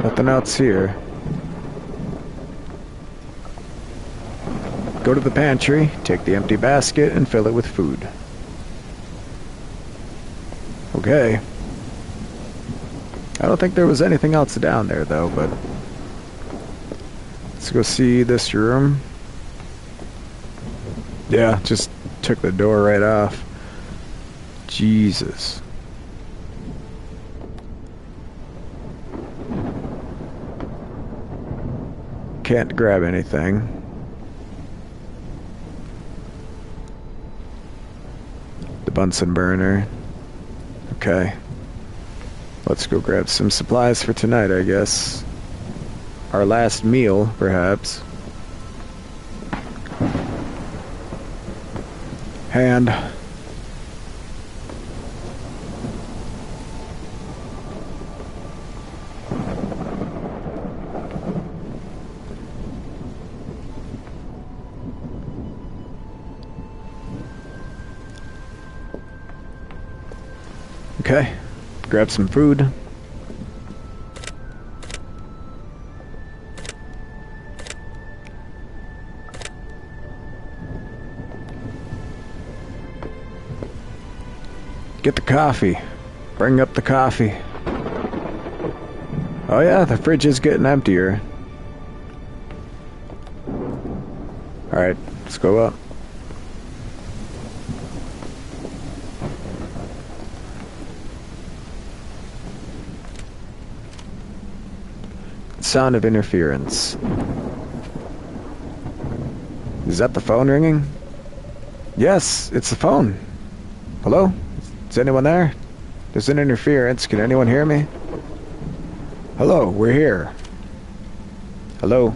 S1: nothing else here. Go to the pantry, take the empty basket, and fill it with food. Okay. I don't think there was anything else down there, though, but... Let's go see this room. Yeah, just took the door right off. Jesus. Can't grab anything. Bunsen burner. Okay. Let's go grab some supplies for tonight, I guess. Our last meal, perhaps. Hand. Okay, grab some food. Get the coffee. Bring up the coffee. Oh yeah, the fridge is getting emptier. Alright, let's go up. Sound of interference. Is that the phone ringing? Yes, it's the phone. Hello? Is anyone there? There's an interference. Can anyone hear me? Hello, we're here. Hello?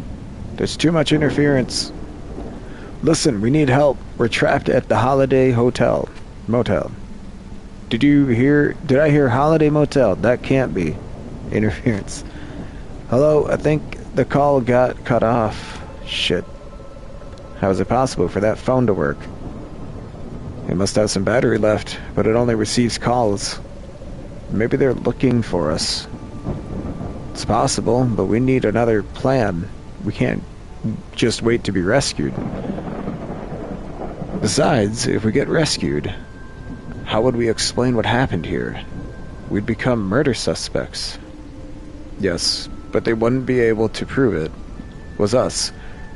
S1: There's too much interference. Listen, we need help. We're trapped at the Holiday Motel. Did I hear Holiday Motel? That can't be interference. Hello, I think the call got cut off. Shit. How is it possible for that phone to work? It must have some battery left, but it only receives calls. Maybe they're looking for us. It's possible, but we need another plan. We can't just wait to be rescued. Besides, if we get rescued, how would we explain what happened here? We'd become murder suspects. Yes, but they wouldn't be able to prove it was us.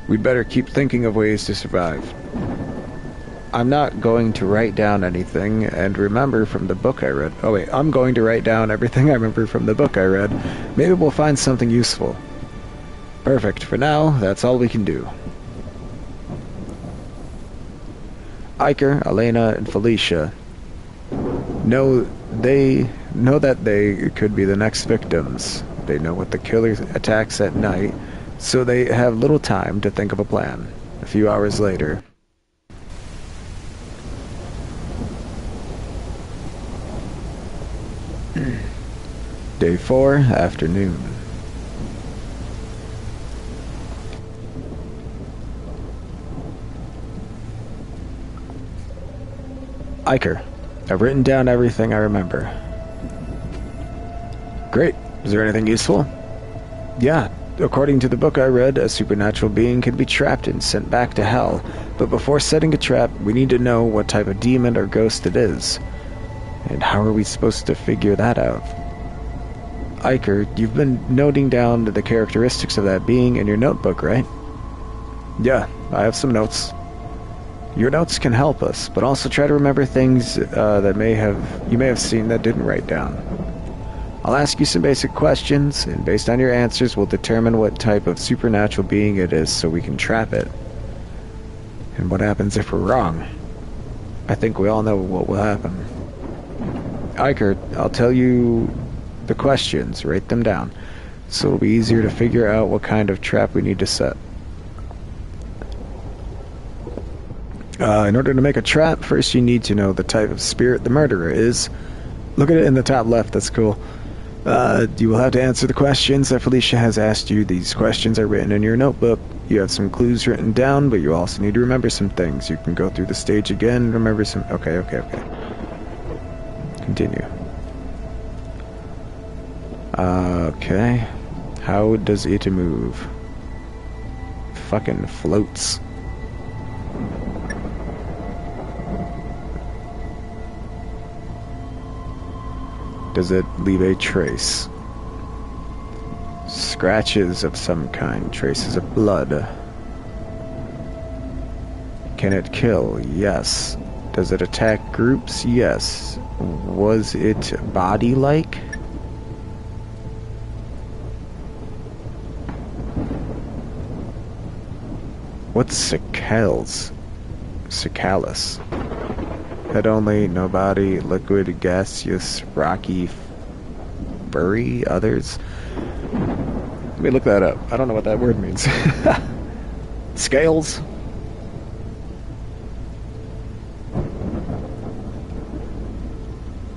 S1: We'd better keep thinking of ways to survive. I'm not going to write down anything and remember from the book I read. Oh wait, I'm going to write down everything I remember from the book I read. Maybe we'll find something useful. Perfect. For now, that's all we can do. Iker, Elena, and Felicia know that they could be the next victims. They know what the killer attacks at night, so they have little time to think of a plan. A few hours later. Day 4, afternoon. Iker, I've written down everything I remember. Great. Is there anything useful? Yeah. According to the book I read, a supernatural being can be trapped and sent back to hell. But before setting a trap, we need to know what type of demon or ghost it is. And how are we supposed to figure that out? Iker, you've been noting down the characteristics of that being in your notebook, right? Yeah, I have some notes. Your notes can help us, but also try to remember things that you may have seen that didn't write down. I'll ask you some basic questions, and based on your answers, we'll determine what type of supernatural being it is so we can trap it. And what happens if we're wrong? I think we all know what will happen. Iker, I'll tell you the questions, write them down, so it'll be easier to figure out what kind of trap we need to set. In order to make a trap, first you need to know the type of spirit the murderer is. Look at it in the top left, that's cool. You will have to answer the questions that Felicia has asked you. These questions are written in your notebook. You have some clues written down, but you also need to remember some things. You can go through the stage again and remember some... Okay. Continue. Okay. How does it move? Fucking floats. Does it leave a trace? Scratches of some kind, traces of blood. Can it kill? Yes. Does it attack groups? Yes. Was it body-like? What's Cicalis? Head only, no body, liquid, gaseous, rocky, furry, others. Let me look that up. I don't know what that word means. Scales?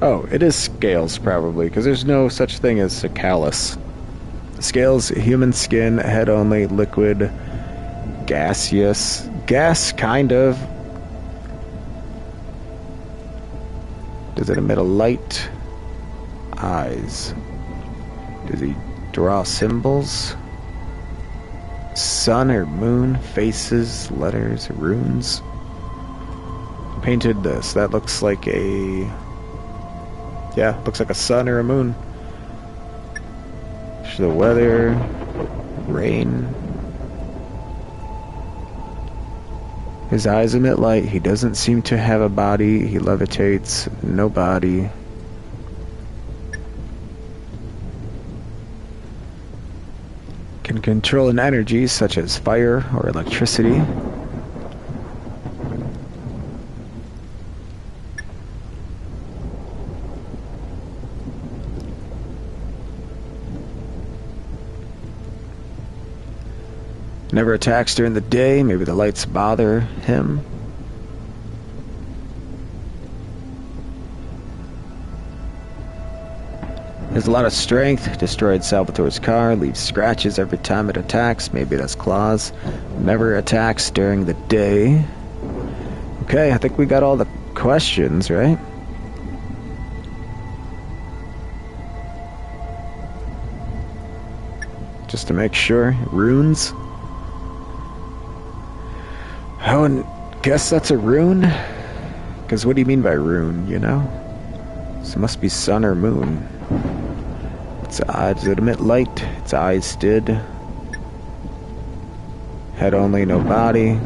S1: Oh, it is scales, probably, because there's no such thing as a callus. Scales, human skin, head only, liquid, gaseous. Gas, kind of. Does it emit a light? Eyes. Does he draw symbols? Sun or moon, faces, letters, runes. Painted this. That looks like a... yeah, looks like a sun or a moon. The weather, rain. His eyes emit light. He doesn't seem to have a body. He levitates. No body. Can control an energy such as fire or electricity. Never attacks during the day. Maybe the lights bother him. Has a lot of strength. Destroyed Salvatore's car. Leaves scratches every time it attacks. Maybe it has claws. Never attacks during the day. Okay, I think we got all the questions, right? Just to make sure. Runes. Oh, and guess that's a rune? Because what do you mean by rune, you know? So it must be sun or moon. Its eyes, does it emit light? Its eyes did. Head only, no body.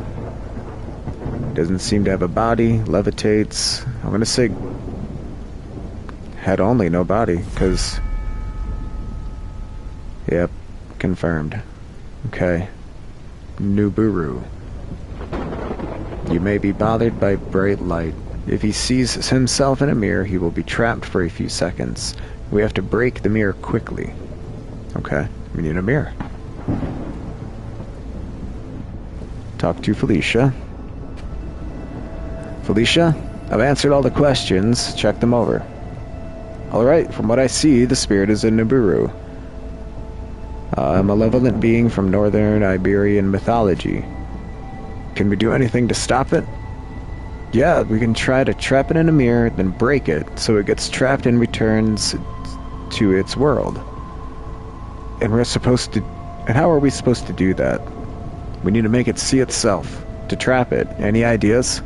S1: Doesn't seem to have a body. Levitates. I'm gonna say head only, no body, because... yep, confirmed. Okay. Nuburu. You may be bothered by bright light. If he sees himself in a mirror, he will be trapped for a few seconds. We have to break the mirror quickly. Okay, we need a mirror. Talk to Felicia. Felicia, I've answered all the questions. Check them over. Alright, from what I see, the spirit is a Nibiru. A malevolent being from northern Iberian mythology. Can we do anything to stop it? Yeah, we can try to trap it in a mirror, then break it, so it gets trapped and returns to its world. And we're supposed to... and how are we supposed to do that? We need to make it see itself, to trap it. Any ideas?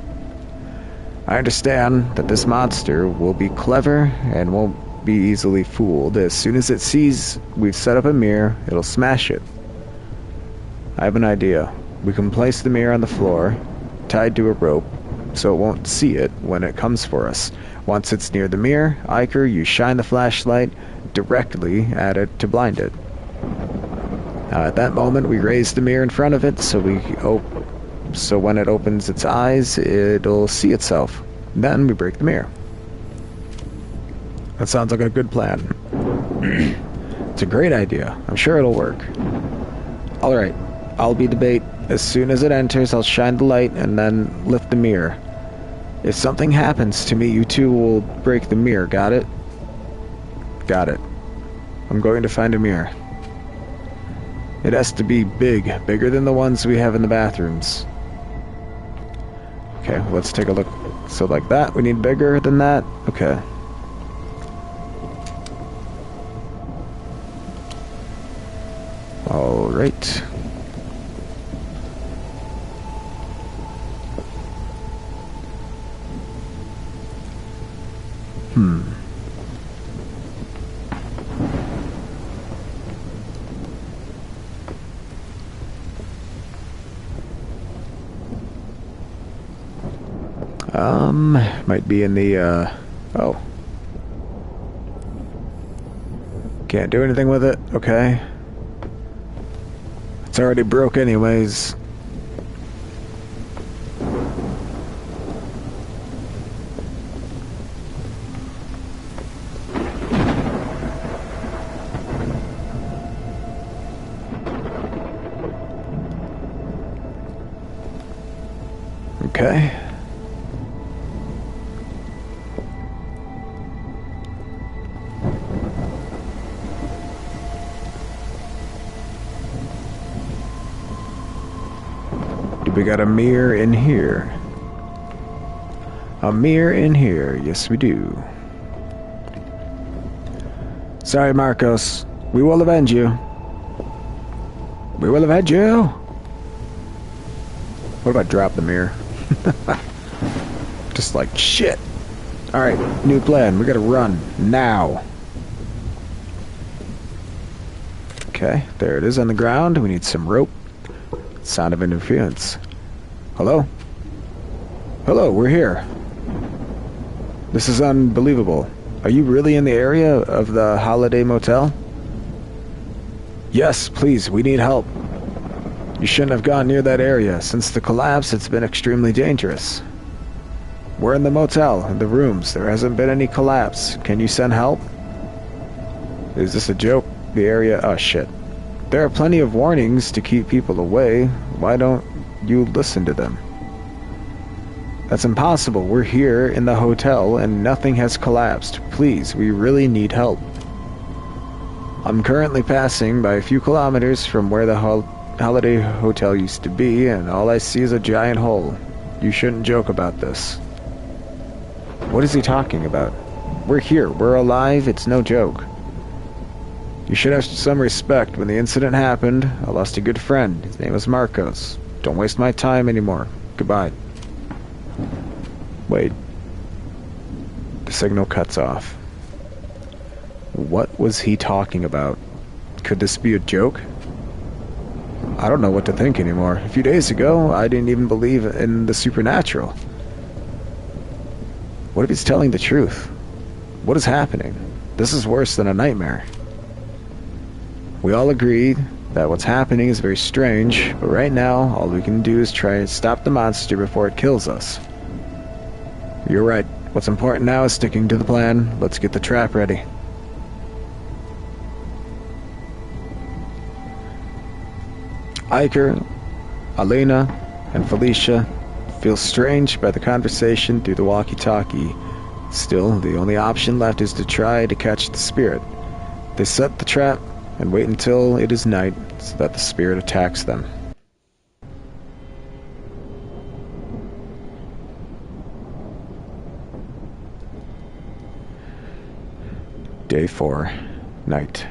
S1: I understand that this monster will be clever and won't be easily fooled. As soon as it sees we've set up a mirror, it'll smash it. I have an idea. We can place the mirror on the floor, tied to a rope, so it won't see it when it comes for us. Once it's near the mirror, Iker, you shine the flashlight directly at it to blind it. At that moment, we raise the mirror in front of it, so when it opens its eyes, it'll see itself. Then we break the mirror. That sounds like a good plan. It's a great idea. I'm sure it'll work. Alright, I'll be the bait. As soon as it enters, I'll shine the light and then lift the mirror. If something happens to me, you two will break the mirror, got it? Got it. I'm going to find a mirror. It has to be big, bigger than the ones we have in the bathrooms. Okay, let's take a look. So like that, we need bigger than that? Okay. Alright. Might be in the, oh. Can't do anything with it? Okay. It's already broke anyways. Okay. We got a mirror in here. A mirror in here. Yes, we do. Sorry, Marcos. We will avenge you. We will avenge you. What if I drop the mirror? Just like, shit. Alright, new plan. We gotta run. Now. Okay, there it is on the ground. We need some rope. Sound of interference. Hello? Hello, we're here. This is unbelievable. Are you really in the area of the Holiday Motel? Yes, please, we need help. You shouldn't have gone near that area. Since the collapse, it's been extremely dangerous. We're in the motel, in the rooms. There hasn't been any collapse. Can you send help? Is this a joke? The area... Oh, shit. There are plenty of warnings to keep people away. Why don't you listen to them? That's impossible. We're here in the hotel and nothing has collapsed. Please, we really need help. I'm currently passing by a few kilometers from where the Holiday Hotel used to be, and all I see is a giant hole. You shouldn't joke about this. What is he talking about? We're here. We're alive. It's no joke. You should have some respect. When the incident happened, I lost a good friend. His name was Marcos. Don't waste my time anymore. Goodbye. Wait. The signal cuts off. What was he talking about? Could this be a joke? I don't know what to think anymore. A few days ago, I didn't even believe in the supernatural. What if he's telling the truth? What is happening? This is worse than a nightmare. We all agree that what's happening is very strange, but right now, all we can do is try to stop the monster before it kills us. You're right. What's important now is sticking to the plan. Let's get the trap ready. Iker, Elena, and Felicia feel strange by the conversation through the walkie-talkie. Still, the only option left is to try to catch the spirit. They set the trap and wait until it is night so that the spirit attacks them. Day 4, night.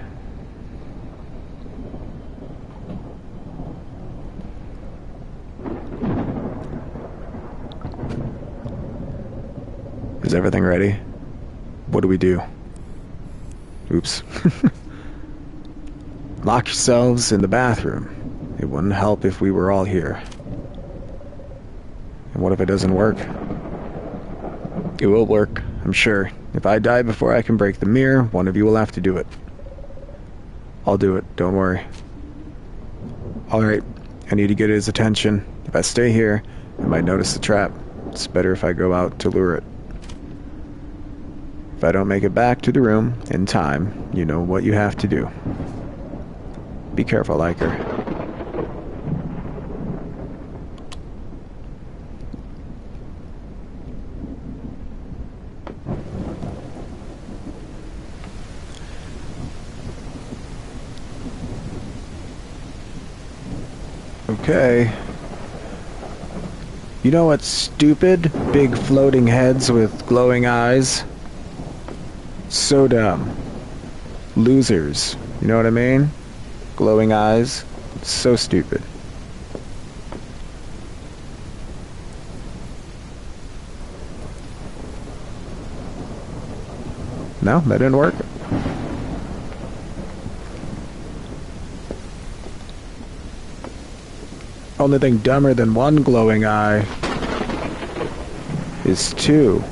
S1: Is everything ready? What do we do? Oops. Lock yourselves in the bathroom. It wouldn't help if we were all here. And what if it doesn't work? It will work, I'm sure. If I die before I can break the mirror, one of you will have to do it. I'll do it, don't worry. Alright, I need to get his attention. If I stay here, I might notice the trap. It's better if I go out to lure it. If I don't make it back to the room in time, you know what you have to do. Be careful, Iker. Okay. You know what's stupid? Big floating heads with glowing eyes. So dumb. Losers. You know what I mean? Glowing eyes. It's so stupid. No, that didn't work. Only thing dumber than one glowing eye is two.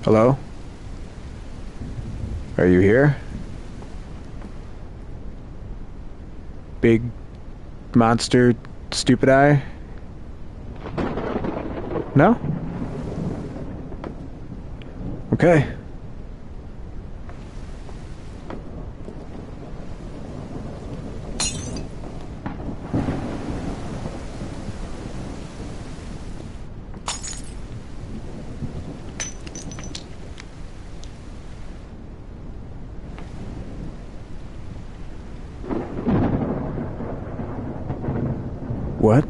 S1: Hello? Are you here? Big monster stupid eye? No? Okay. What?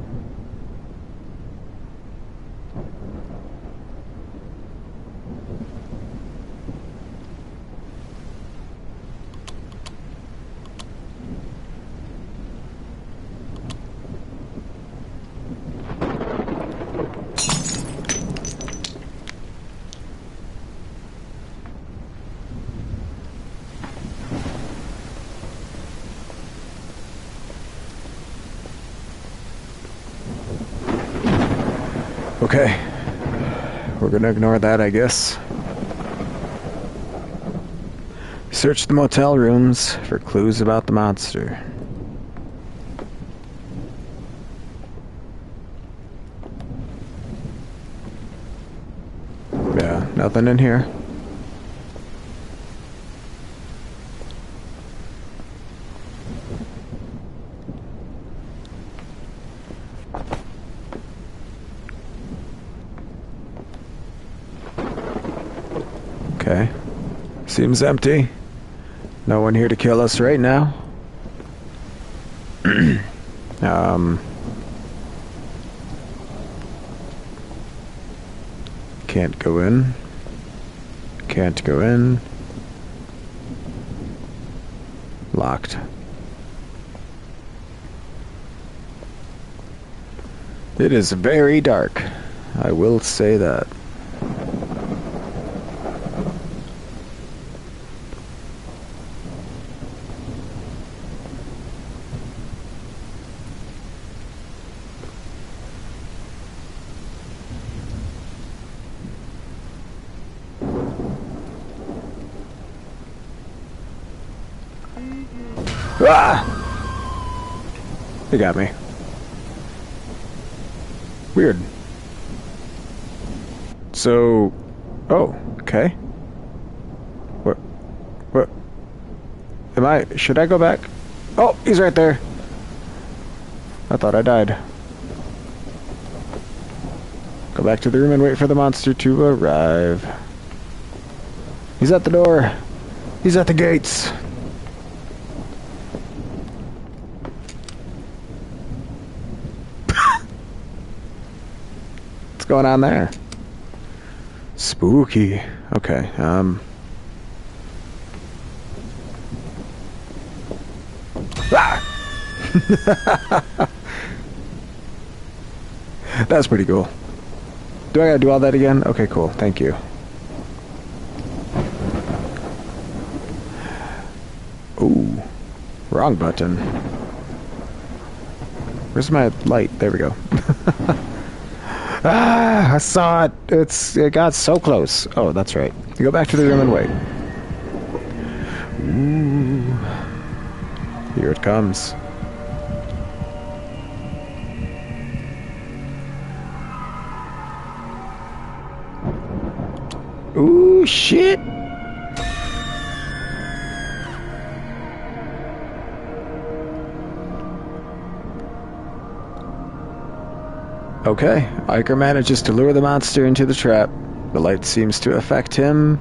S1: Okay. We're gonna ignore that, I guess. Search the motel rooms for clues about the monster. Yeah, nothing in here. Okay. Seems empty. No one here to kill us right now. Can't go in. Can't go in. Locked. It is very dark. I will say that. Ah! They got me. Weird. So... Oh, okay. What? Am I... Should I go back? Oh, he's right there. I thought I died. Go back to the room and wait for the monster to arrive. He's at the door. He's at the gates. What's going on there? Spooky. Okay, Ah! That's pretty cool. Do I gotta do all that again? Okay, cool. Thank you. Ooh. Wrong button. Where's my light? There we go. Ah, I saw it. It got so close. Oh, that's right. You go back to the room and wait. Ooh. Here it comes. Ooh, shit. Okay, Iker manages to lure the monster into the trap. The light seems to affect him,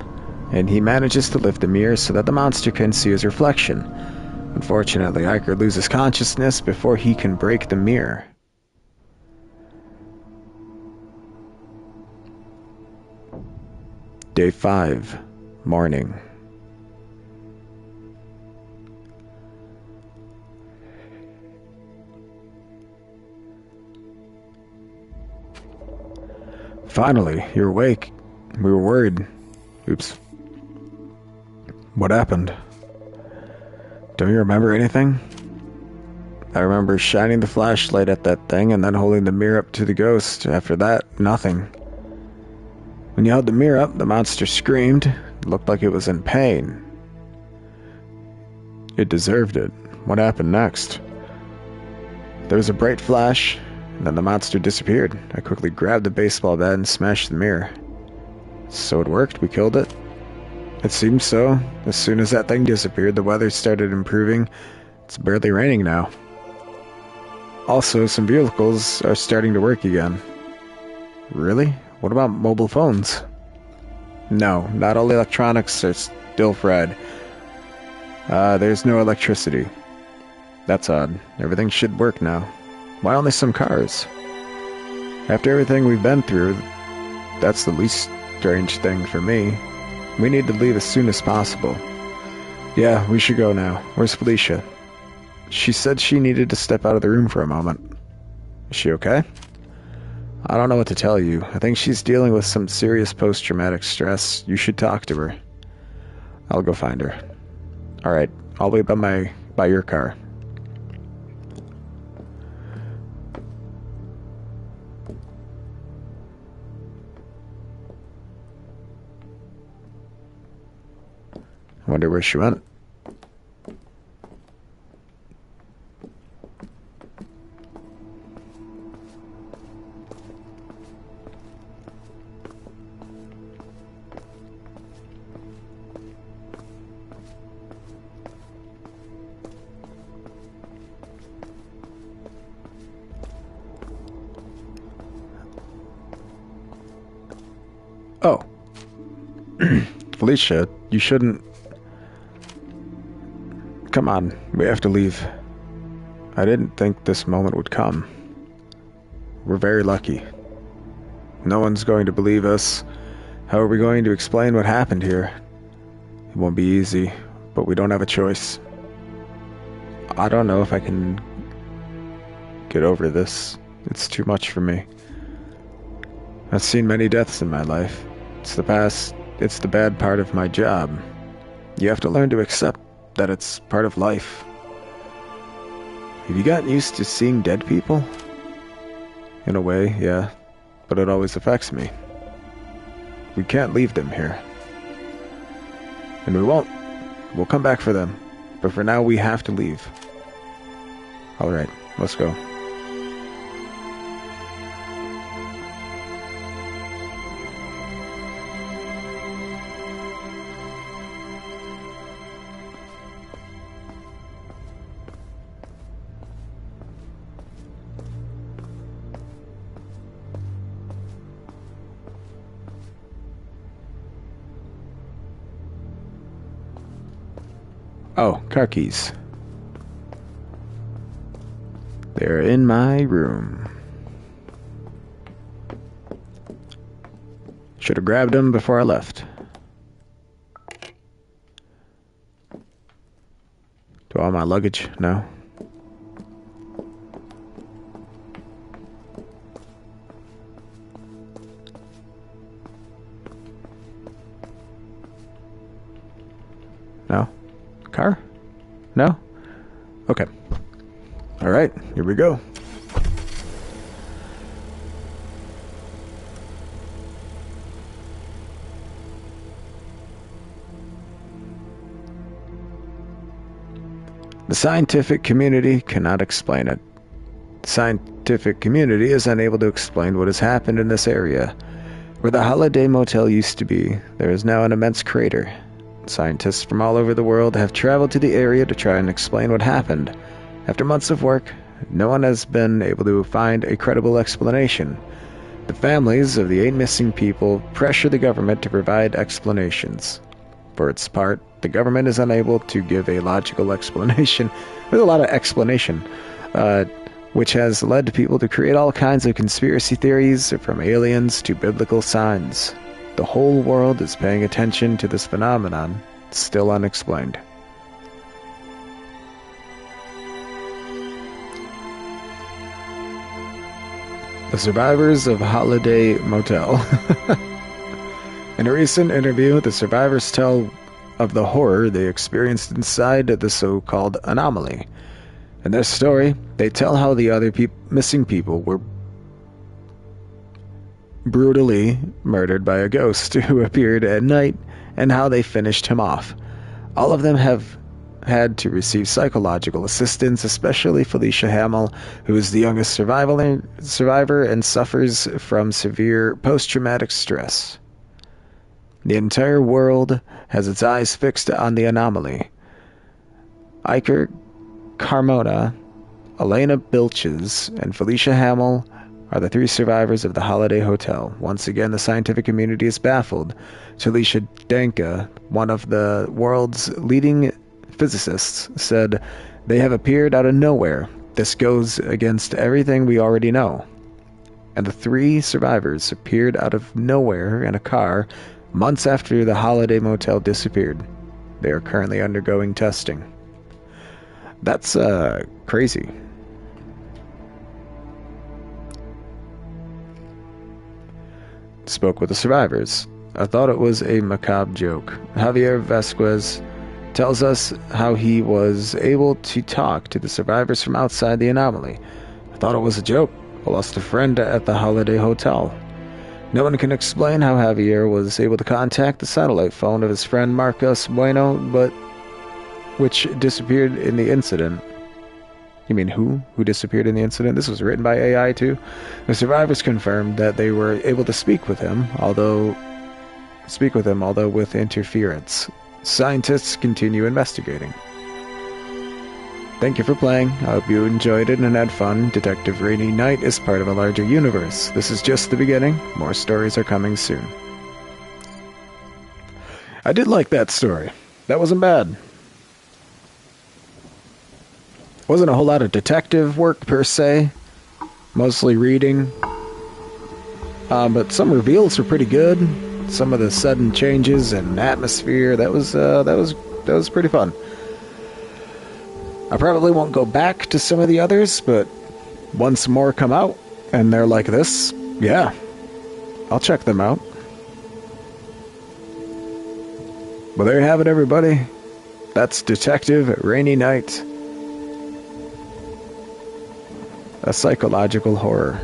S1: and he manages to lift the mirror so that the monster can see his reflection. Unfortunately, Iker loses consciousness before he can break the mirror. Day 5, morning. Finally, you're awake. We were worried. Oops. What happened? Don't you remember anything? I remember shining the flashlight at that thing and then holding the mirror up to the ghost. After that, nothing. When you held the mirror up, the monster screamed. It looked like it was in pain. It deserved it. What happened next? There was a bright flash, and then the monster disappeared. I quickly grabbed the baseball bat and smashed the mirror. So it worked? We killed it? It seems so. As soon as that thing disappeared, the weather started improving. It's barely raining now. Also, some vehicles are starting to work again. Really? What about mobile phones? No, not all electronics are still fried. There's no electricity. That's odd. Everything should work now. Why only some cars? After everything we've been through, that's the least strange thing for me. We need to leave as soon as possible. Yeah, we should go now. Where's Felicia? She said she needed to step out of the room for a moment. Is she okay? I don't know what to tell you. I think she's dealing with some serious post-traumatic stress. You should talk to her. I'll go find her. Alright, I'll wait by your car. I wonder where she went. Oh. Felicia, you shouldn't... Come on, we have to leave. I didn't think this moment would come. We're very lucky. No one's going to believe us. How are we going to explain what happened here? It won't be easy, but we don't have a choice. I don't know if I can get over this. It's too much for me. I've seen many deaths in my life. It's the past. It's the bad part of my job. You have to learn to accept that it's part of life. Have you gotten used to seeing dead people? In a way, yeah, but it always affects me. We can't leave them here. And we won't. We'll come back for them. But for now, we have to leave. Alright, let's go. Oh, car keys. They're in my room. Should have grabbed them before I left. Do all my luggage? No. No? Car? No? Okay. Alright, here we go. The scientific community cannot explain it. The scientific community is unable to explain what has happened in this area. Where the Holiday Motel used to be, there is now an immense crater. Scientists from all over the world have traveled to the area to try and explain what happened. After months of work, no one has been able to find a credible explanation. The families of the 8 missing people pressure the government to provide explanations. For its part, the government is unable to give a logical explanation. There's a lot of explanation, which has led people to create all kinds of conspiracy theories, from aliens to biblical signs. The whole world is paying attention to this phenomenon, still unexplained. The survivors of Holiday Motel. In a recent interview, the survivors tell of the horror they experienced inside the so-called anomaly. In their story, they tell how the other missing people were brutally murdered by a ghost who appeared at night, and how they finished him off. All of them have had to receive psychological assistance, especially Felicia Hamill, who is the youngest survivor and suffers from severe post-traumatic stress. The entire world has its eyes fixed on the anomaly. Iker Carmona, Elena Bilches, and Felicia Hamill are the 3 survivors of the Holiday Hotel. Once again, the scientific community is baffled. Talisha Danka, one of the world's leading physicists, said, "They have appeared out of nowhere. This goes against everything we already know." And the 3 survivors appeared out of nowhere in a car months after the Holiday Motel disappeared. They are currently undergoing testing. That's crazy. Spoke with the survivors. "I thought it was a macabre joke." Javier Vasquez tells us how he was able to talk to the survivors from outside the anomaly. "I thought it was a joke. I lost a friend at the Holiday Hotel." No one can explain how Javier was able to contact the satellite phone of his friend Marcos Bueno, which disappeared in the incident. You mean who? Who disappeared in the incident? This was written by AI too. The survivors confirmed that they were able to speak with him, although with interference. Scientists continue investigating. Thank you for playing. I hope you enjoyed it and had fun. Detective Rainy Night is part of a larger universe. This is just the beginning. More stories are coming soon. I did like that story. That wasn't bad. Wasn't a whole lot of detective work per se. Mostly reading. But some reveals were pretty good. Some of the sudden changes and atmosphere, that was pretty fun. I probably won't go back to some of the others, but once more come out and they're like this, yeah, I'll check them out. Well, there you have it, everybody. That's Detective Rainy Night. A psychological horror.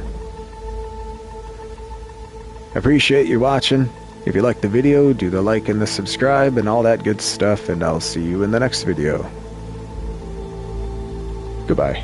S1: Appreciate you watching. If you liked the video, do the like and the subscribe and all that good stuff, and I'll see you in the next video. Goodbye.